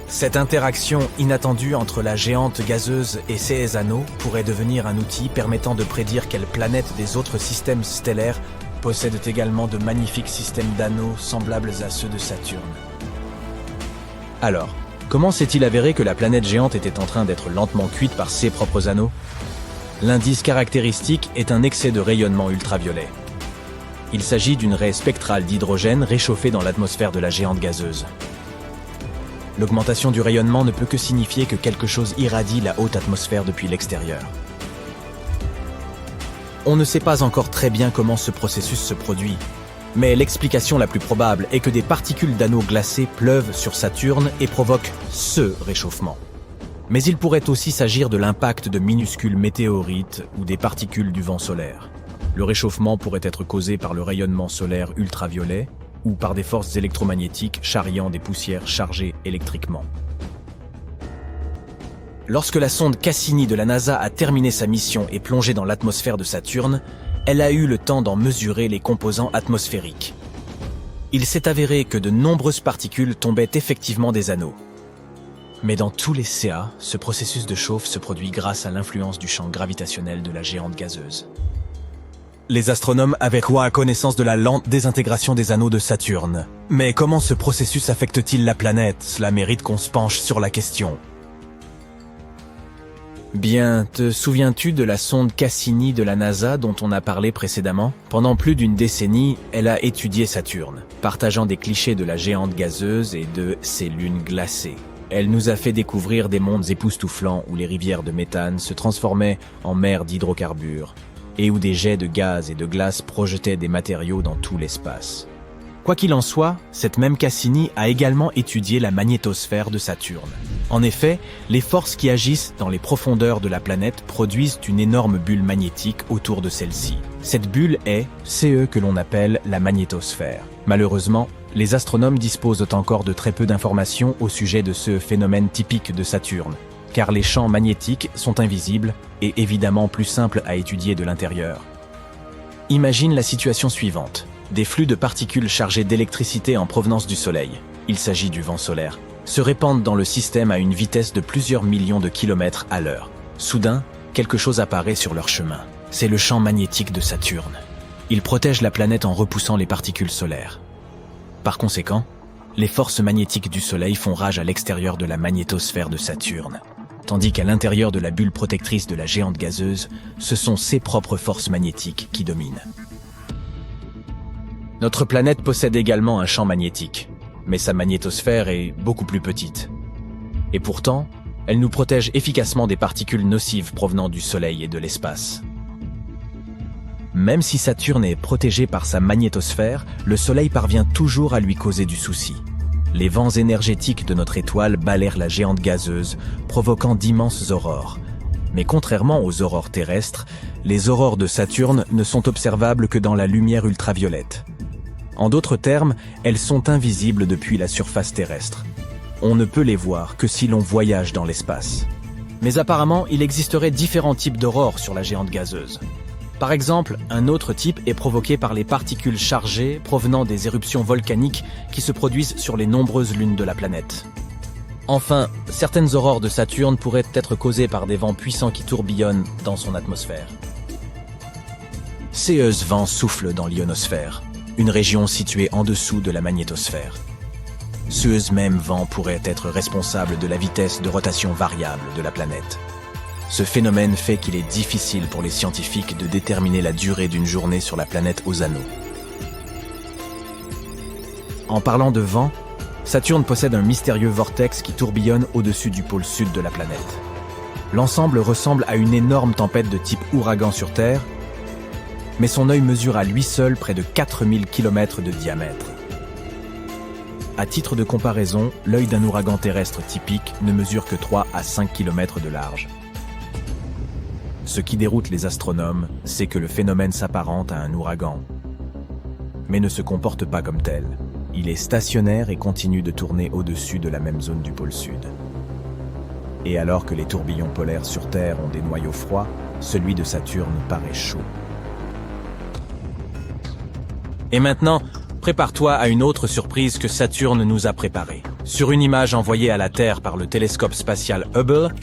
Cette interaction inattendue entre la géante gazeuse et ses anneaux pourrait devenir un outil permettant de prédire quelles planètes des autres systèmes stellaires possèdent également de magnifiques systèmes d'anneaux semblables à ceux de Saturne. Alors, comment s'est-il avéré que la planète géante était en train d'être lentement cuite par ses propres anneaux ? L'indice caractéristique est un excès de rayonnement ultraviolet. Il s'agit d'une raie spectrale d'hydrogène réchauffée dans l'atmosphère de la géante gazeuse. L'augmentation du rayonnement ne peut que signifier que quelque chose irradie la haute atmosphère depuis l'extérieur. On ne sait pas encore très bien comment ce processus se produit, mais l'explication la plus probable est que des particules d'anneaux glacés pleuvent sur Saturne et provoquent ce réchauffement. Mais il pourrait aussi s'agir de l'impact de minuscules météorites ou des particules du vent solaire. Le réchauffement pourrait être causé par le rayonnement solaire ultraviolet ou par des forces électromagnétiques charriant des poussières chargées électriquement. Lorsque la sonde Cassini de la NASA a terminé sa mission et plongé dans l'atmosphère de Saturne, elle a eu le temps d'en mesurer les composants atmosphériques. Il s'est avéré que de nombreuses particules tombaient effectivement des anneaux. Mais dans tous les CA, ce processus de chauffe se produit grâce à l'influence du champ gravitationnel de la géante gazeuse. Les astronomes avaient quoi connaissance de la lente désintégration des anneaux de Saturne. Mais comment ce processus affecte-t-il la planète ? Cela mérite qu'on se penche sur la question. Bien, te souviens-tu de la sonde Cassini de la NASA dont on a parlé précédemment ? Pendant plus d'une décennie, elle a étudié Saturne, partageant des clichés de la géante gazeuse et de ses lunes glacées. Elle nous a fait découvrir des mondes époustouflants où les rivières de méthane se transformaient en mers d'hydrocarbures et où des jets de gaz et de glace projetaient des matériaux dans tout l'espace. Quoi qu'il en soit, cette même Cassini a également étudié la magnétosphère de Saturne. En effet, les forces qui agissent dans les profondeurs de la planète produisent une énorme bulle magnétique autour de celle-ci. Cette bulle est ce que l'on appelle la magnétosphère. Malheureusement, les astronomes disposent encore de très peu d'informations au sujet de ce phénomène typique de Saturne, car les champs magnétiques sont invisibles et évidemment plus simples à étudier de l'intérieur. Imagine la situation suivante. Des flux de particules chargées d'électricité en provenance du Soleil, il s'agit du vent solaire, se répandent dans le système à une vitesse de plusieurs millions de kilomètres à l'heure. Soudain, quelque chose apparaît sur leur chemin. C'est le champ magnétique de Saturne. Il protège la planète en repoussant les particules solaires. Par conséquent, les forces magnétiques du Soleil font rage à l'extérieur de la magnétosphère de Saturne, tandis qu'à l'intérieur de la bulle protectrice de la géante gazeuse, ce sont ses propres forces magnétiques qui dominent. Notre planète possède également un champ magnétique, mais sa magnétosphère est beaucoup plus petite. Et pourtant, Elle nous protège efficacement des particules nocives provenant du Soleil et de l'espace. Même si Saturne est protégé par sa magnétosphère, le Soleil parvient toujours à lui causer du souci. Les vents énergétiques de notre étoile balayent la géante gazeuse, provoquant d'immenses aurores. Mais contrairement aux aurores terrestres, les aurores de Saturne ne sont observables que dans la lumière ultraviolette. En d'autres termes, elles sont invisibles depuis la surface terrestre. On ne peut les voir que si l'on voyage dans l'espace. Mais apparemment, il existerait différents types d'aurores sur la géante gazeuse. Par exemple, un autre type est provoqué par les particules chargées provenant des éruptions volcaniques qui se produisent sur les nombreuses lunes de la planète. Enfin, certaines aurores de Saturne pourraient être causées par des vents puissants qui tourbillonnent dans son atmosphère. Ces vents soufflent dans l'ionosphère, une région située en dessous de la magnétosphère. Ce même vent pourrait être responsable de la vitesse de rotation variable de la planète. Ce phénomène fait qu'il est difficile pour les scientifiques de déterminer la durée d'une journée sur la planète aux anneaux. En parlant de vent, Saturne possède un mystérieux vortex qui tourbillonne au-dessus du pôle sud de la planète. L'ensemble ressemble à une énorme tempête de type ouragan sur Terre, mais son œil mesure à lui seul près de 4000 km de diamètre. À titre de comparaison, l'œil d'un ouragan terrestre typique ne mesure que 3 à 5 km de large. Ce qui déroute les astronomes, c'est que le phénomène s'apparente à un ouragan, mais ne se comporte pas comme tel. Il est stationnaire et continue de tourner au-dessus de la même zone du pôle sud. Et alors que les tourbillons polaires sur Terre ont des noyaux froids, celui de Saturne paraît chaud. Et maintenant, prépare-toi à une autre surprise que Saturne nous a préparée. Sur une image envoyée à la Terre par le télescope spatial Hubble,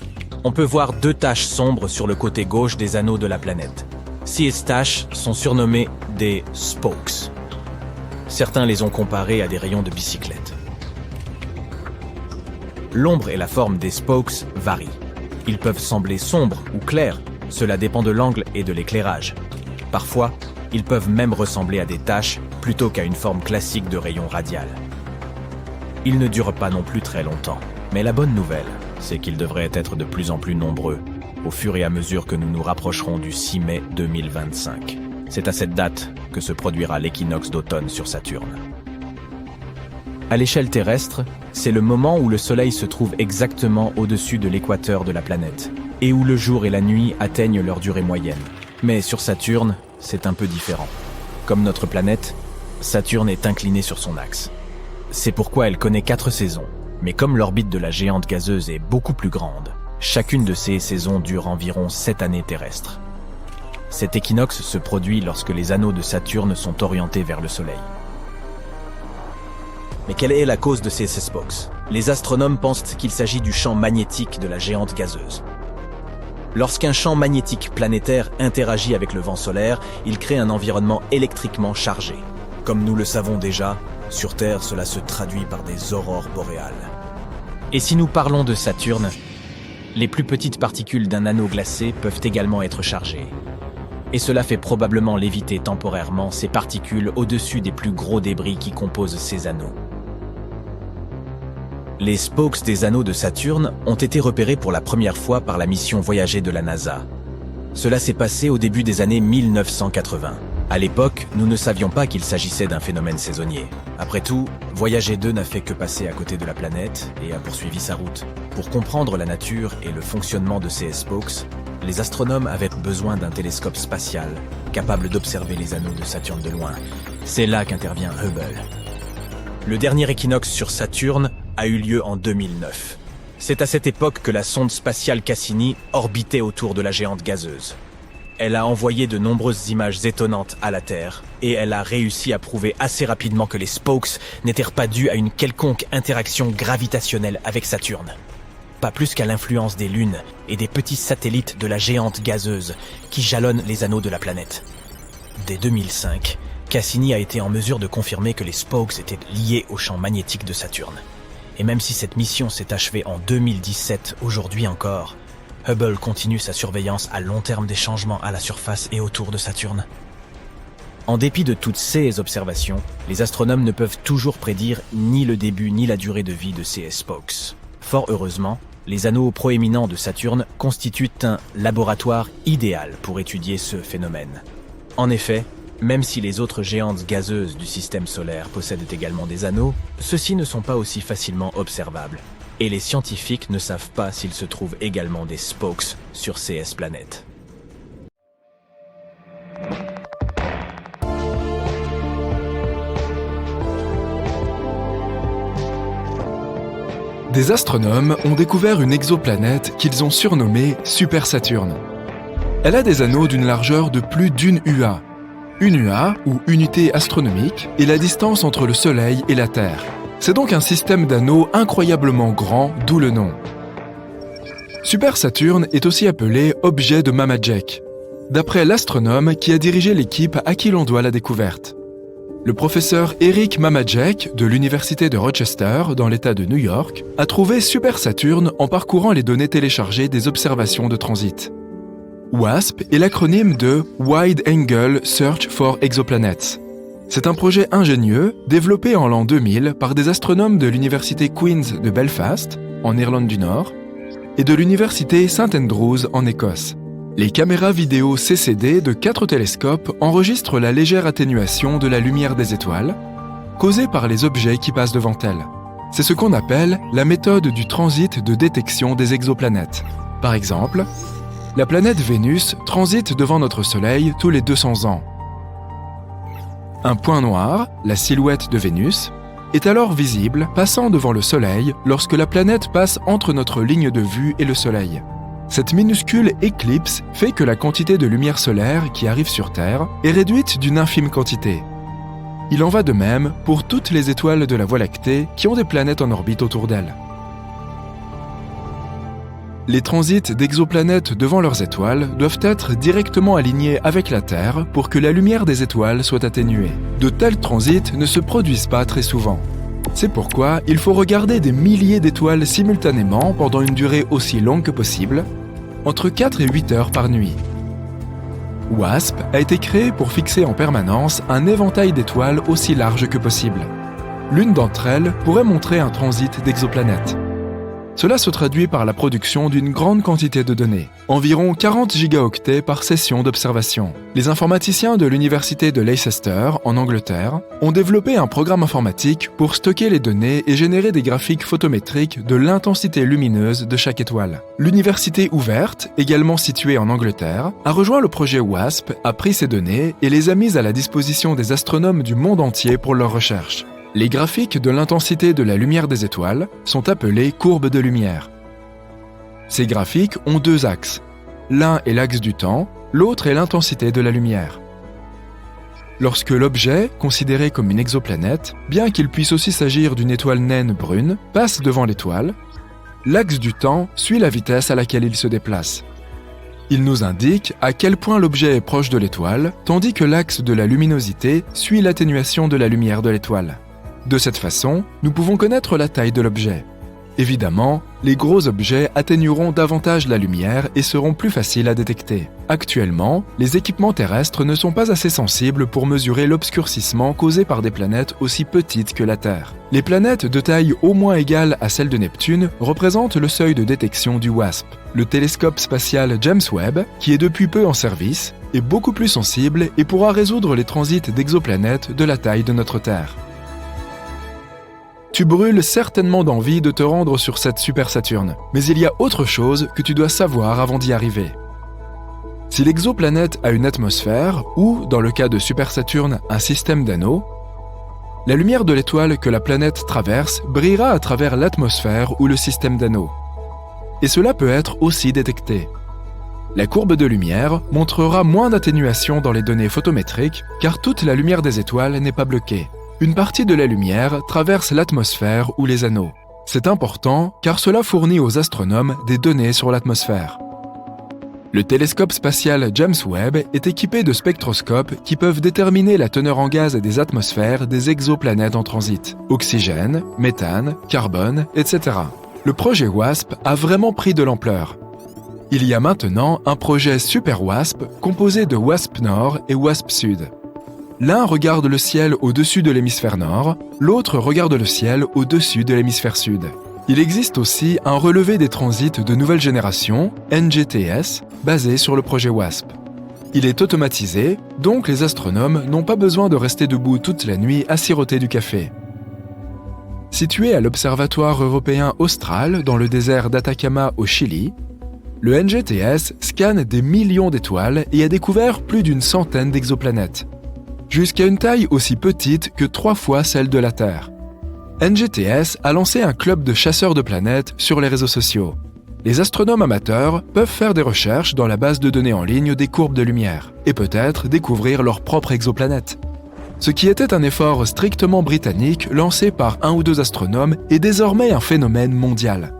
on peut voir 2 taches sombres sur le côté gauche des anneaux de la planète. Ces taches sont surnommées des spokes. Certains les ont comparées à des rayons de bicyclette. L'ombre et la forme des spokes varient. Ils peuvent sembler sombres ou clairs, cela dépend de l'angle et de l'éclairage. Parfois, ils peuvent même ressembler à des taches plutôt qu'à une forme classique de rayon radial. Ils ne durent pas non plus très longtemps, mais la bonne nouvelle, c'est qu'ils devraient être de plus en plus nombreux au fur et à mesure que nous nous rapprocherons du 6 mai 2025. C'est à cette date que se produira l'équinoxe d'automne sur Saturne. À l'échelle terrestre, c'est le moment où le Soleil se trouve exactement au-dessus de l'équateur de la planète et où le jour et la nuit atteignent leur durée moyenne. Mais sur Saturne, c'est un peu différent. Comme notre planète, Saturne est inclinée sur son axe. C'est pourquoi elle connaît 4 saisons. Mais comme l'orbite de la géante gazeuse est beaucoup plus grande, chacune de ces saisons dure environ 7 années terrestres. Cet équinoxe se produit lorsque les anneaux de Saturne sont orientés vers le Soleil. Mais quelle est la cause de ces spokes? Les astronomes pensent qu'il s'agit du champ magnétique de la géante gazeuse. Lorsqu'un champ magnétique planétaire interagit avec le vent solaire, il crée un environnement électriquement chargé. Comme nous le savons déjà, sur Terre, cela se traduit par des aurores boréales. Et si nous parlons de Saturne, les plus petites particules d'un anneau glacé peuvent également être chargées. Et cela fait probablement léviter temporairement ces particules au-dessus des plus gros débris qui composent ces anneaux. Les spokes des anneaux de Saturne ont été repérés pour la première fois par la mission Voyager de la NASA. Cela s'est passé au début des années 1980. À l'époque, nous ne savions pas qu'il s'agissait d'un phénomène saisonnier. Après tout, Voyager 2 n'a fait que passer à côté de la planète et a poursuivi sa route. Pour comprendre la nature et le fonctionnement de ces spokes, les astronomes avaient besoin d'un télescope spatial capable d'observer les anneaux de Saturne de loin. C'est là qu'intervient Hubble. Le dernier équinoxe sur Saturne a eu lieu en 2009. C'est à cette époque que la sonde spatiale Cassini orbitait autour de la géante gazeuse. Elle a envoyé de nombreuses images étonnantes à la Terre, et elle a réussi à prouver assez rapidement que les spokes n'étaient pas dus à une quelconque interaction gravitationnelle avec Saturne. Pas plus qu'à l'influence des lunes et des petits satellites de la géante gazeuse qui jalonnent les anneaux de la planète. Dès 2005, Cassini a été en mesure de confirmer que les spokes étaient liés au champ magnétique de Saturne. Et même si cette mission s'est achevée en 2017, aujourd'hui encore, Hubble continue sa surveillance à long terme des changements à la surface et autour de Saturne. En dépit de toutes ces observations, les astronomes ne peuvent toujours prédire ni le début ni la durée de vie de ces spokes. Fort heureusement, Les anneaux proéminents de Saturne constituent un laboratoire idéal pour étudier ce phénomène. En effet, même si les autres géantes gazeuses du système solaire possèdent également des anneaux, ceux-ci ne sont pas aussi facilement observables. Et les scientifiques ne savent pas s'il se trouve également des spokes sur ces planètes. Des astronomes ont découvert une exoplanète qu'ils ont surnommée Super Saturne. Elle a des anneaux d'une largeur de plus d'une UA. Une UA, ou unité astronomique, est la distance entre le Soleil et la Terre. C'est donc un système d'anneaux incroyablement grand, d'où le nom. Super Saturne est aussi appelé objet de Mamajek, d'après l'astronome qui a dirigé l'équipe à qui l'on doit la découverte. Le professeur Eric Mamajek de l'Université de Rochester, dans l'État de New York, a trouvé Super Saturne en parcourant les données téléchargées des observations de transit. WASP est l'acronyme de Wide Angle Search for Exoplanets. C'est un projet ingénieux développé en l'an 2000 par des astronomes de l'Université Queen's de Belfast, en Irlande du Nord, et de l'Université St Andrews en Écosse. Les caméras vidéo CCD de 4 télescopes enregistrent la légère atténuation de la lumière des étoiles, causée par les objets qui passent devant elles. C'est ce qu'on appelle la méthode du transit de détection des exoplanètes. Par exemple, la planète Vénus transite devant notre Soleil tous les 200 ans. Un point noir, la silhouette de Vénus, est alors visible passant devant le Soleil lorsque la planète passe entre notre ligne de vue et le Soleil. Cette minuscule éclipse fait que la quantité de lumière solaire qui arrive sur Terre est réduite d'une infime quantité. Il en va de même pour toutes les étoiles de la Voie lactée qui ont des planètes en orbite autour d'elles. Les transits d'exoplanètes devant leurs étoiles doivent être directement alignés avec la Terre pour que la lumière des étoiles soit atténuée. De tels transits ne se produisent pas très souvent. C'est pourquoi il faut regarder des milliers d'étoiles simultanément pendant une durée aussi longue que possible, entre 4 et 8 heures par nuit. WASP a été créé pour fixer en permanence un éventail d'étoiles aussi large que possible. L'une d'entre elles pourrait montrer un transit d'exoplanètes. Cela se traduit par la production d'une grande quantité de données, environ 40 gigaoctets par session d'observation. Les informaticiens de l'université de Leicester, en Angleterre, ont développé un programme informatique pour stocker les données et générer des graphiques photométriques de l'intensité lumineuse de chaque étoile. L'université ouverte, également située en Angleterre, a rejoint le projet WASP, a pris ces données et les a mises à la disposition des astronomes du monde entier pour leurs recherches. Les graphiques de l'intensité de la lumière des étoiles sont appelés courbes de lumière. Ces graphiques ont 2 axes. L'un est l'axe du temps, l'autre est l'intensité de la lumière. Lorsque l'objet, considéré comme une exoplanète, bien qu'il puisse aussi s'agir d'une étoile naine brune, passe devant l'étoile, l'axe du temps suit la vitesse à laquelle il se déplace. Il nous indique à quel point l'objet est proche de l'étoile, tandis que l'axe de la luminosité suit l'atténuation de la lumière de l'étoile. De cette façon, nous pouvons connaître la taille de l'objet. Évidemment, les gros objets atténueront davantage la lumière et seront plus faciles à détecter. Actuellement, les équipements terrestres ne sont pas assez sensibles pour mesurer l'obscurcissement causé par des planètes aussi petites que la Terre. Les planètes de taille au moins égale à celle de Neptune représentent le seuil de détection du WASP. Le télescope spatial James Webb, qui est depuis peu en service, est beaucoup plus sensible et pourra résoudre les transits d'exoplanètes de la taille de notre Terre. Tu brûles certainement d'envie de te rendre sur cette Super Saturne, mais il y a autre chose que tu dois savoir avant d'y arriver. Si l'exoplanète a une atmosphère, ou, dans le cas de Super Saturne, un système d'anneaux, la lumière de l'étoile que la planète traverse brillera à travers l'atmosphère ou le système d'anneaux. Et cela peut être aussi détecté. La courbe de lumière montrera moins d'atténuation dans les données photométriques, car toute la lumière des étoiles n'est pas bloquée. Une partie de la lumière traverse l'atmosphère ou les anneaux. C'est important car cela fournit aux astronomes des données sur l'atmosphère. Le télescope spatial James Webb est équipé de spectroscopes qui peuvent déterminer la teneur en gaz des atmosphères des exoplanètes en transit. Oxygène, méthane, carbone, etc. Le projet WASP a vraiment pris de l'ampleur. Il y a maintenant un projet Super WASP composé de WASP Nord et WASP Sud. L'un regarde le ciel au-dessus de l'hémisphère nord, l'autre regarde le ciel au-dessus de l'hémisphère sud. Il existe aussi un relevé des transits de nouvelle génération, NGTS, basé sur le projet WASP. Il est automatisé, donc les astronomes n'ont pas besoin de rester debout toute la nuit à siroter du café. Situé à l'Observatoire européen austral dans le désert d'Atacama au Chili, le NGTS scanne des millions d'étoiles et a découvert plus d'une centaine d'exoplanètes, jusqu'à une taille aussi petite que 3 fois celle de la Terre. NGTS a lancé un club de chasseurs de planètes sur les réseaux sociaux. Les astronomes amateurs peuvent faire des recherches dans la base de données en ligne des courbes de lumière et peut-être découvrir leur propre exoplanète. Ce qui était un effort strictement britannique lancé par 1 ou 2 astronomes est désormais un phénomène mondial.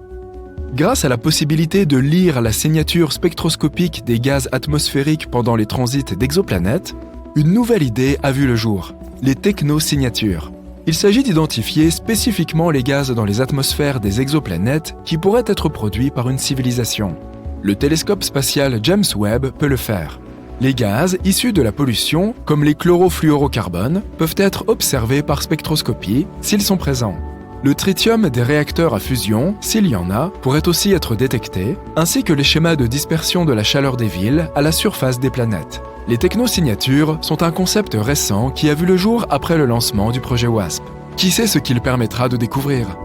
Grâce à la possibilité de lire la signature spectroscopique des gaz atmosphériques pendant les transits d'exoplanètes, une nouvelle idée a vu le jour, les technosignatures. Il s'agit d'identifier spécifiquement les gaz dans les atmosphères des exoplanètes qui pourraient être produits par une civilisation. Le télescope spatial James Webb peut le faire. Les gaz issus de la pollution, comme les chlorofluorocarbones, peuvent être observés par spectroscopie s'ils sont présents. Le tritium des réacteurs à fusion, s'il y en a, pourrait aussi être détecté, ainsi que les schémas de dispersion de la chaleur des villes à la surface des planètes. Les technosignatures sont un concept récent qui a vu le jour après le lancement du projet WASP. Qui sait ce qu'il permettra de découvrir?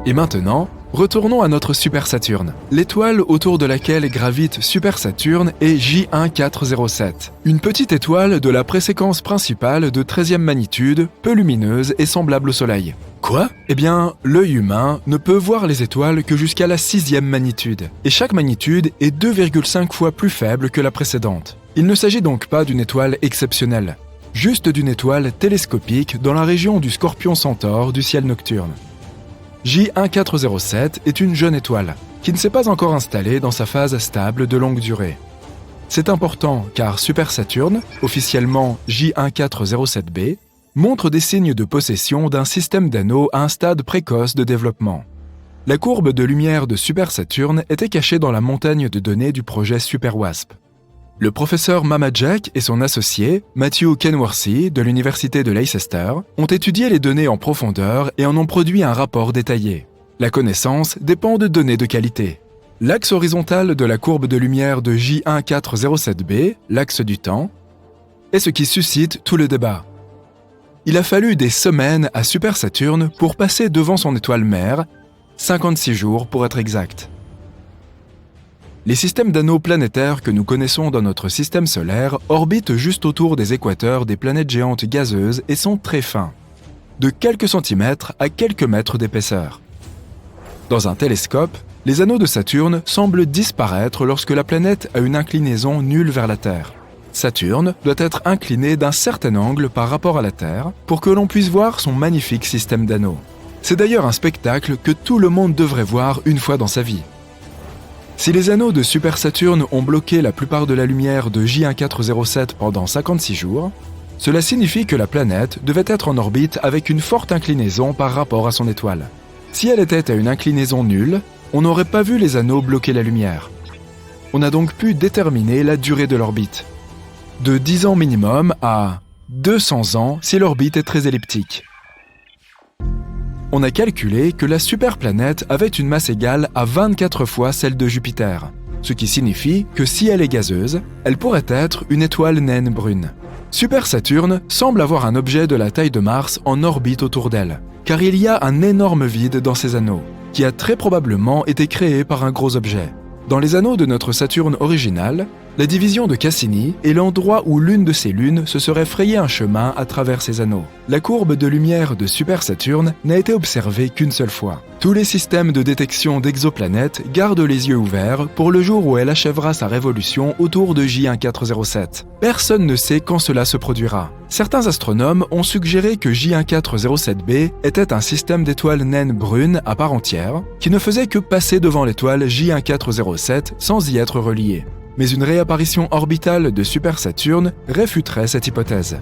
Et maintenant, retournons à notre Super Saturne. L'étoile autour de laquelle gravite Super Saturne est J1407, une petite étoile de la préséquence principale de 13e magnitude, peu lumineuse et semblable au Soleil. Quoi? Eh bien, l'œil humain ne peut voir les étoiles que jusqu'à la 6e magnitude, et chaque magnitude est 2,5 fois plus faible que la précédente. Il ne s'agit donc pas d'une étoile exceptionnelle, juste d'une étoile télescopique dans la région du Scorpion Centaure du ciel nocturne. J1407 est une jeune étoile, qui ne s'est pas encore installée dans sa phase stable de longue durée. C'est important car Super Saturne, officiellement J1407b, montre des signes de possession d'un système d'anneaux à un stade précoce de développement. La courbe de lumière de Super Saturne était cachée dans la montagne de données du projet Super WASP. Le professeur Mamajek et son associé, Matthew Kenworthy, de l'université de Leicester, ont étudié les données en profondeur et en ont produit un rapport détaillé. La connaissance dépend de données de qualité. L'axe horizontal de la courbe de lumière de J1407b, l'axe du temps, est ce qui suscite tout le débat. Il a fallu des semaines à Super Saturne pour passer devant son étoile mère, 56 jours pour être exact. Les systèmes d'anneaux planétaires que nous connaissons dans notre système solaire orbitent juste autour des équateurs des planètes géantes gazeuses et sont très fins, de quelques centimètres à quelques mètres d'épaisseur. Dans un télescope, les anneaux de Saturne semblent disparaître lorsque la planète a une inclinaison nulle vers la Terre. Saturne doit être incliné d'un certain angle par rapport à la Terre pour que l'on puisse voir son magnifique système d'anneaux. C'est d'ailleurs un spectacle que tout le monde devrait voir une fois dans sa vie. Si les anneaux de Super Saturne ont bloqué la plupart de la lumière de J1407 pendant 56 jours, cela signifie que la planète devait être en orbite avec une forte inclinaison par rapport à son étoile. Si elle était à une inclinaison nulle, on n'aurait pas vu les anneaux bloquer la lumière. On a donc pu déterminer la durée de l'orbite. De 10 ans minimum à 200 ans si l'orbite est très elliptique. On a calculé que la superplanète avait une masse égale à 24 fois celle de Jupiter, ce qui signifie que si elle est gazeuse, elle pourrait être une étoile naine brune. Super Saturne semble avoir un objet de la taille de Mars en orbite autour d'elle, car il y a un énorme vide dans ses anneaux, qui a très probablement été créé par un gros objet. Dans les anneaux de notre Saturne original, la division de Cassini est l'endroit où l'une de ces lunes se serait frayé un chemin à travers ces anneaux. La courbe de lumière de Super Saturne n'a été observée qu'une seule fois. Tous les systèmes de détection d'exoplanètes gardent les yeux ouverts pour le jour où elle achèvera sa révolution autour de J1407. Personne ne sait quand cela se produira. Certains astronomes ont suggéré que J1407b était un système d'étoiles naines brunes à part entière, qui ne faisait que passer devant l'étoile J1407 sans y être relié. Mais une réapparition orbitale de Super Saturne réfuterait cette hypothèse.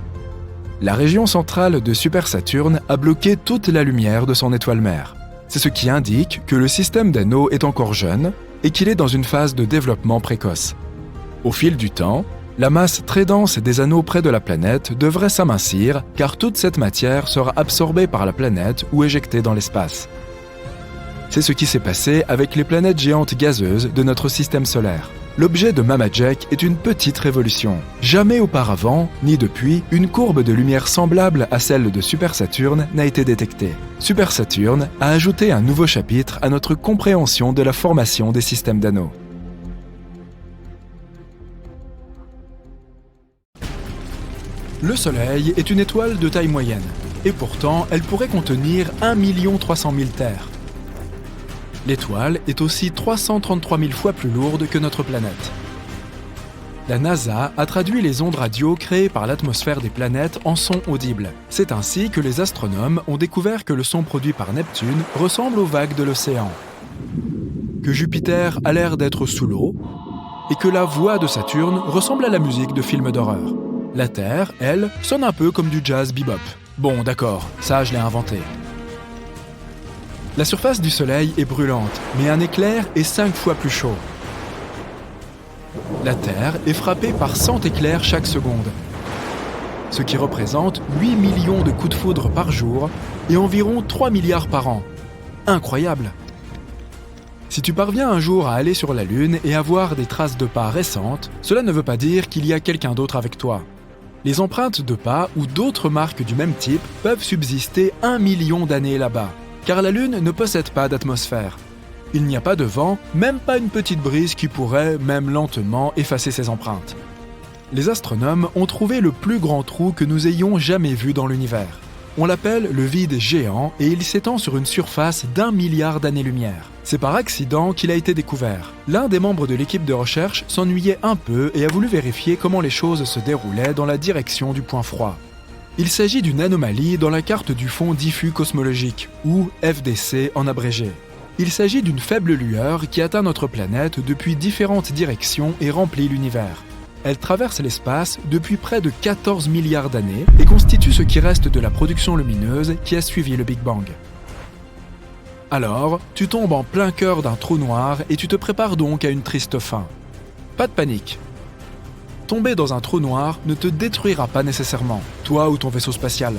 La région centrale de Super Saturne a bloqué toute la lumière de son étoile mère. C'est ce qui indique que le système d'anneaux est encore jeune et qu'il est dans une phase de développement précoce. Au fil du temps, la masse très dense des anneaux près de la planète devrait s'amincir car toute cette matière sera absorbée par la planète ou éjectée dans l'espace. C'est ce qui s'est passé avec les planètes géantes gazeuses de notre système solaire. L'objet de Mama Jack est une petite révolution. Jamais auparavant, ni depuis, une courbe de lumière semblable à celle de Super Saturne n'a été détectée. Super Saturne a ajouté un nouveau chapitre à notre compréhension de la formation des systèmes d'anneaux. Le Soleil est une étoile de taille moyenne, et pourtant elle pourrait contenir 1 300 000 terres. L'étoile est aussi 333 000 fois plus lourde que notre planète. La NASA a traduit les ondes radio créées par l'atmosphère des planètes en sons audibles. C'est ainsi que les astronomes ont découvert que le son produit par Neptune ressemble aux vagues de l'océan, que Jupiter a l'air d'être sous l'eau, et que la voix de Saturne ressemble à la musique de films d'horreur. La Terre, elle, sonne un peu comme du jazz bebop. Bon, d'accord, ça je l'ai inventé. La surface du Soleil est brûlante, mais un éclair est 5 fois plus chaud. La Terre est frappée par 100 éclairs chaque seconde, ce qui représente 8 millions de coups de foudre par jour et environ 3 milliards par an. Incroyable! Si tu parviens un jour à aller sur la Lune et à voir des traces de pas récentes, cela ne veut pas dire qu'il y a quelqu'un d'autre avec toi. Les empreintes de pas ou d'autres marques du même type peuvent subsister 1 million d'années là-bas, car la Lune ne possède pas d'atmosphère. Il n'y a pas de vent, même pas une petite brise qui pourrait, même lentement, effacer ces empreintes. Les astronomes ont trouvé le plus grand trou que nous ayons jamais vu dans l'univers. On l'appelle le vide géant et il s'étend sur une surface d'1 milliard d'années-lumière. C'est par accident qu'il a été découvert. L'un des membres de l'équipe de recherche s'ennuyait un peu et a voulu vérifier comment les choses se déroulaient dans la direction du point froid. Il s'agit d'une anomalie dans la carte du fond diffus cosmologique, ou FDC en abrégé. Il s'agit d'une faible lueur qui atteint notre planète depuis différentes directions et remplit l'univers. Elle traverse l'espace depuis près de 14 milliards d'années et constitue ce qui reste de la production lumineuse qui a suivi le Big Bang. Alors, tu tombes en plein cœur d'un trou noir et tu te prépares donc à une triste fin. Pas de panique. Tomber dans un trou noir ne te détruira pas nécessairement, toi ou ton vaisseau spatial.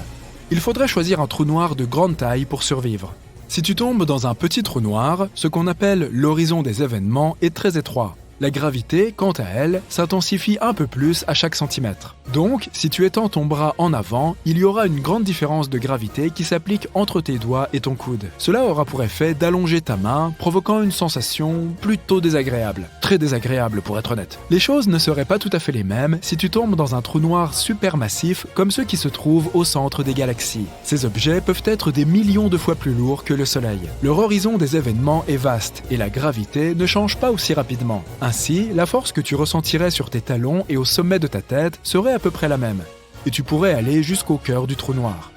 Il faudrait choisir un trou noir de grande taille pour survivre. Si tu tombes dans un petit trou noir, ce qu'on appelle l'horizon des événements est très étroit. La gravité, quant à elle, s'intensifie un peu plus à chaque centimètre. Donc, si tu étends ton bras en avant, il y aura une grande différence de gravité qui s'applique entre tes doigts et ton coude. Cela aura pour effet d'allonger ta main, provoquant une sensation plutôt désagréable. Très désagréable pour être honnête. Les choses ne seraient pas tout à fait les mêmes si tu tombes dans un trou noir supermassif comme ceux qui se trouvent au centre des galaxies. Ces objets peuvent être des millions de fois plus lourds que le Soleil. Leur horizon des événements est vaste et la gravité ne change pas aussi rapidement. Ainsi, la force que tu ressentirais sur tes talons et au sommet de ta tête serait à peu près la même, et tu pourrais aller jusqu'au cœur du trou noir.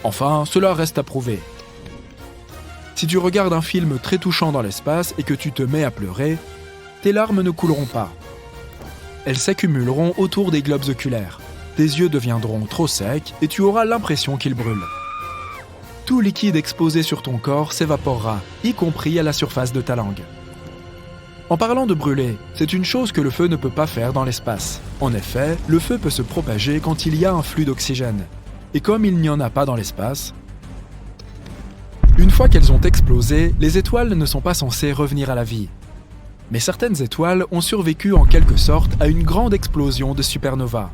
Enfin, cela reste à prouver. Si tu regardes un film très touchant dans l'espace et que tu te mets à pleurer, tes larmes ne couleront pas. Elles s'accumuleront autour des globes oculaires. Tes yeux deviendront trop secs et tu auras l'impression qu'ils brûlent. Tout liquide exposé sur ton corps s'évaporera, y compris à la surface de ta langue. En parlant de brûler, c'est une chose que le feu ne peut pas faire dans l'espace. En effet, le feu peut se propager quand il y a un flux d'oxygène. Et comme il n'y en a pas dans l'espace, une fois qu'elles ont explosé, les étoiles ne sont pas censées revenir à la vie. Mais certaines étoiles ont survécu en quelque sorte à une grande explosion de supernova.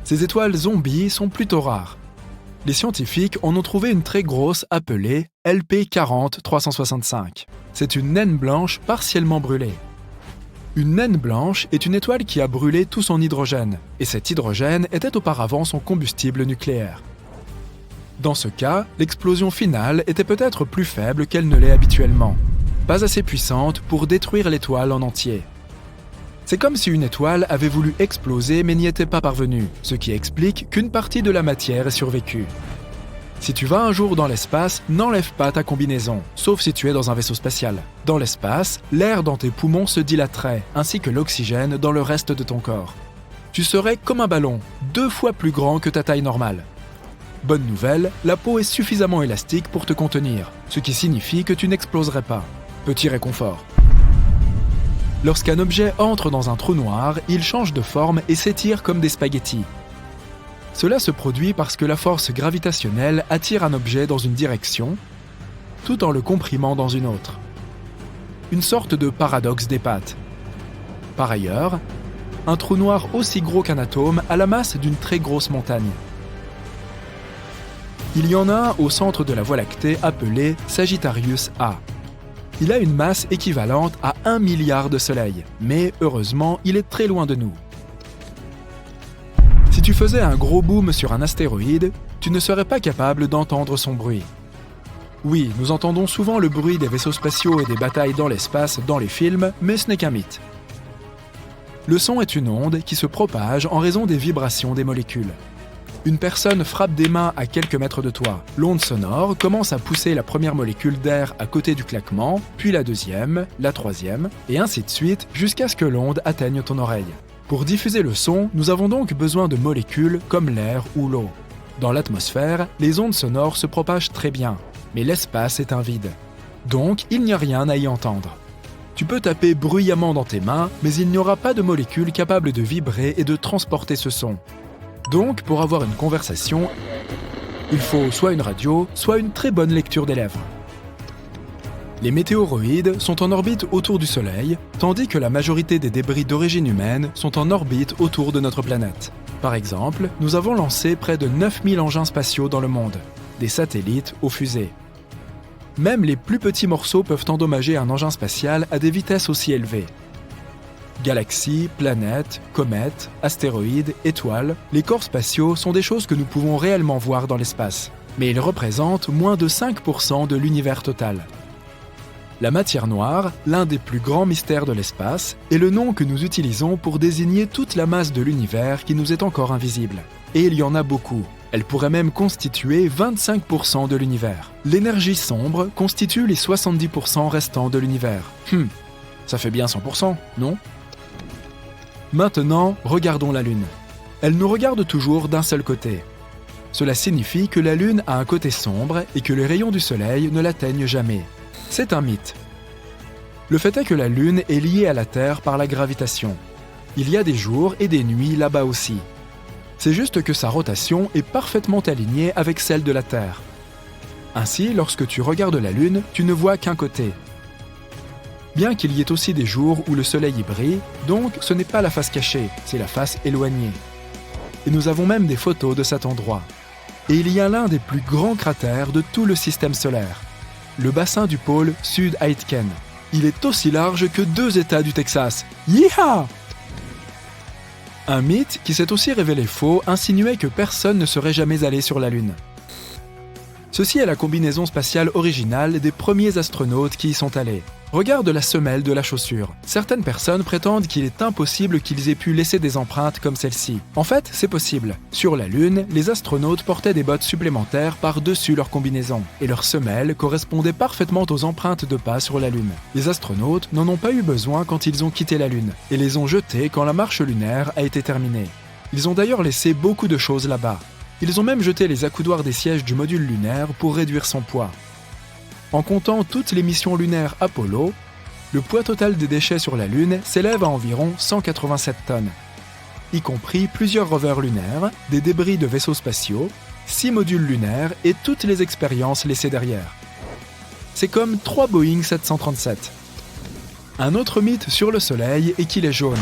Ces étoiles zombies sont plutôt rares. Les scientifiques en ont trouvé une très grosse appelée LP40-365. C'est une naine blanche partiellement brûlée. Une naine blanche est une étoile qui a brûlé tout son hydrogène, et cet hydrogène était auparavant son combustible nucléaire. Dans ce cas, l'explosion finale était peut-être plus faible qu'elle ne l'est habituellement, pas assez puissante pour détruire l'étoile en entier. C'est comme si une étoile avait voulu exploser mais n'y était pas parvenue, ce qui explique qu'une partie de la matière ait survécu. Si tu vas un jour dans l'espace, n'enlève pas ta combinaison, sauf si tu es dans un vaisseau spatial. Dans l'espace, l'air dans tes poumons se dilaterait, ainsi que l'oxygène dans le reste de ton corps. Tu serais comme un ballon, 2 fois plus grand que ta taille normale. Bonne nouvelle, la peau est suffisamment élastique pour te contenir, ce qui signifie que tu n'exploserais pas. Petit réconfort. Lorsqu'un objet entre dans un trou noir, il change de forme et s'étire comme des spaghettis. Cela se produit parce que la force gravitationnelle attire un objet dans une direction, tout en le comprimant dans une autre. Une sorte de paradoxe des pâtes. Par ailleurs, un trou noir aussi gros qu'un atome a la masse d'une très grosse montagne. Il y en a un au centre de la Voie lactée appelé Sagittarius A. Il a une masse équivalente à 1 milliard de soleils, mais heureusement, il est très loin de nous. Si tu faisais un gros boom sur un astéroïde, tu ne serais pas capable d'entendre son bruit. Oui, nous entendons souvent le bruit des vaisseaux spatiaux et des batailles dans l'espace dans les films, mais ce n'est qu'un mythe. Le son est une onde qui se propage en raison des vibrations des molécules. Une personne frappe des mains à quelques mètres de toi. L'onde sonore commence à pousser la première molécule d'air à côté du claquement, puis la deuxième, la troisième, et ainsi de suite jusqu'à ce que l'onde atteigne ton oreille. Pour diffuser le son, nous avons donc besoin de molécules comme l'air ou l'eau. Dans l'atmosphère, les ondes sonores se propagent très bien, mais l'espace est un vide. Donc, il n'y a rien à y entendre. Tu peux taper bruyamment dans tes mains, mais il n'y aura pas de molécules capables de vibrer et de transporter ce son. Donc, pour avoir une conversation, il faut soit une radio, soit une très bonne lecture des lèvres. Les météoroïdes sont en orbite autour du Soleil, tandis que la majorité des débris d'origine humaine sont en orbite autour de notre planète. Par exemple, nous avons lancé près de 9000 engins spatiaux dans le monde, des satellites aux fusées. Même les plus petits morceaux peuvent endommager un engin spatial à des vitesses aussi élevées. Galaxies, planètes, comètes, astéroïdes, étoiles, les corps spatiaux sont des choses que nous pouvons réellement voir dans l'espace, mais ils représentent moins de 5% de l'univers total. La matière noire, l'un des plus grands mystères de l'espace, est le nom que nous utilisons pour désigner toute la masse de l'univers qui nous est encore invisible. Et il y en a beaucoup. Elle pourrait même constituer 25% de l'univers. L'énergie sombre constitue les 70% restants de l'univers. Ça fait bien 100%, non ? Maintenant, regardons la Lune. Elle nous regarde toujours d'un seul côté. Cela signifie que la Lune a un côté sombre et que les rayons du Soleil ne l'atteignent jamais. C'est un mythe. Le fait est que la Lune est liée à la Terre par la gravitation. Il y a des jours et des nuits là-bas aussi. C'est juste que sa rotation est parfaitement alignée avec celle de la Terre. Ainsi, lorsque tu regardes la Lune, tu ne vois qu'un côté. Bien qu'il y ait aussi des jours où le Soleil y brille, donc ce n'est pas la face cachée, c'est la face éloignée. Et nous avons même des photos de cet endroit. Et il y a l'un des plus grands cratères de tout le système solaire, le bassin du pôle Sud-Aitken. Il est aussi large que 2 États du Texas. Yeehaw! Un mythe qui s'est aussi révélé faux insinuait que personne ne serait jamais allé sur la Lune. Ceci est la combinaison spatiale originale des premiers astronautes qui y sont allés. Regarde la semelle de la chaussure. Certaines personnes prétendent qu'il est impossible qu'ils aient pu laisser des empreintes comme celle-ci. En fait, c'est possible. Sur la Lune, les astronautes portaient des bottes supplémentaires par-dessus leur combinaison, et leurs semelles correspondaient parfaitement aux empreintes de pas sur la Lune. Les astronautes n'en ont pas eu besoin quand ils ont quitté la Lune, et les ont jetées quand la marche lunaire a été terminée. Ils ont d'ailleurs laissé beaucoup de choses là-bas. Ils ont même jeté les accoudoirs des sièges du module lunaire pour réduire son poids. En comptant toutes les missions lunaires Apollo, le poids total des déchets sur la Lune s'élève à environ 187 tonnes, y compris plusieurs rovers lunaires, des débris de vaisseaux spatiaux, 6 modules lunaires et toutes les expériences laissées derrière. C'est comme 3 Boeing 737. Un autre mythe sur le Soleil est qu'il est jaune.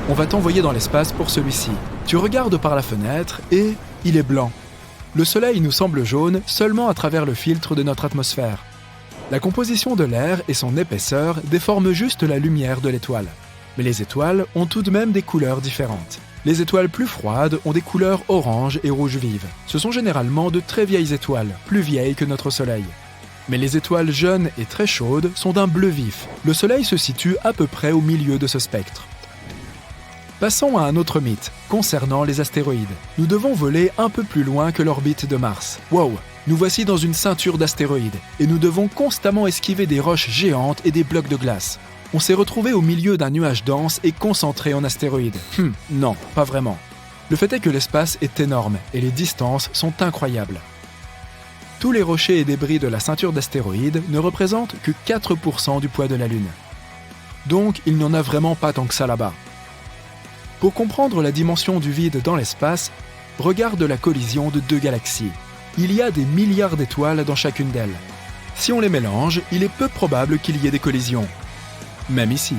On va t'envoyer dans l'espace pour celui-ci. Tu regardes par la fenêtre et il est blanc. Le Soleil nous semble jaune seulement à travers le filtre de notre atmosphère. La composition de l'air et son épaisseur déforment juste la lumière de l'étoile. Mais les étoiles ont tout de même des couleurs différentes. Les étoiles plus froides ont des couleurs orange et rouge vive. Ce sont généralement de très vieilles étoiles, plus vieilles que notre Soleil. Mais les étoiles jeunes et très chaudes sont d'un bleu vif. Le Soleil se situe à peu près au milieu de ce spectre. Passons à un autre mythe, concernant les astéroïdes. Nous devons voler un peu plus loin que l'orbite de Mars. Wow! Nous voici dans une ceinture d'astéroïdes, et nous devons constamment esquiver des roches géantes et des blocs de glace. On s'est retrouvé au milieu d'un nuage dense et concentré en astéroïdes. Non, pas vraiment. Le fait est que l'espace est énorme, et les distances sont incroyables. Tous les rochers et débris de la ceinture d'astéroïdes ne représentent que 4% du poids de la Lune. Donc, il n'y en a vraiment pas tant que ça là-bas. Pour comprendre la dimension du vide dans l'espace, regarde la collision de 2 galaxies. Il y a des milliards d'étoiles dans chacune d'elles. Si on les mélange, il est peu probable qu'il y ait des collisions. Même ici.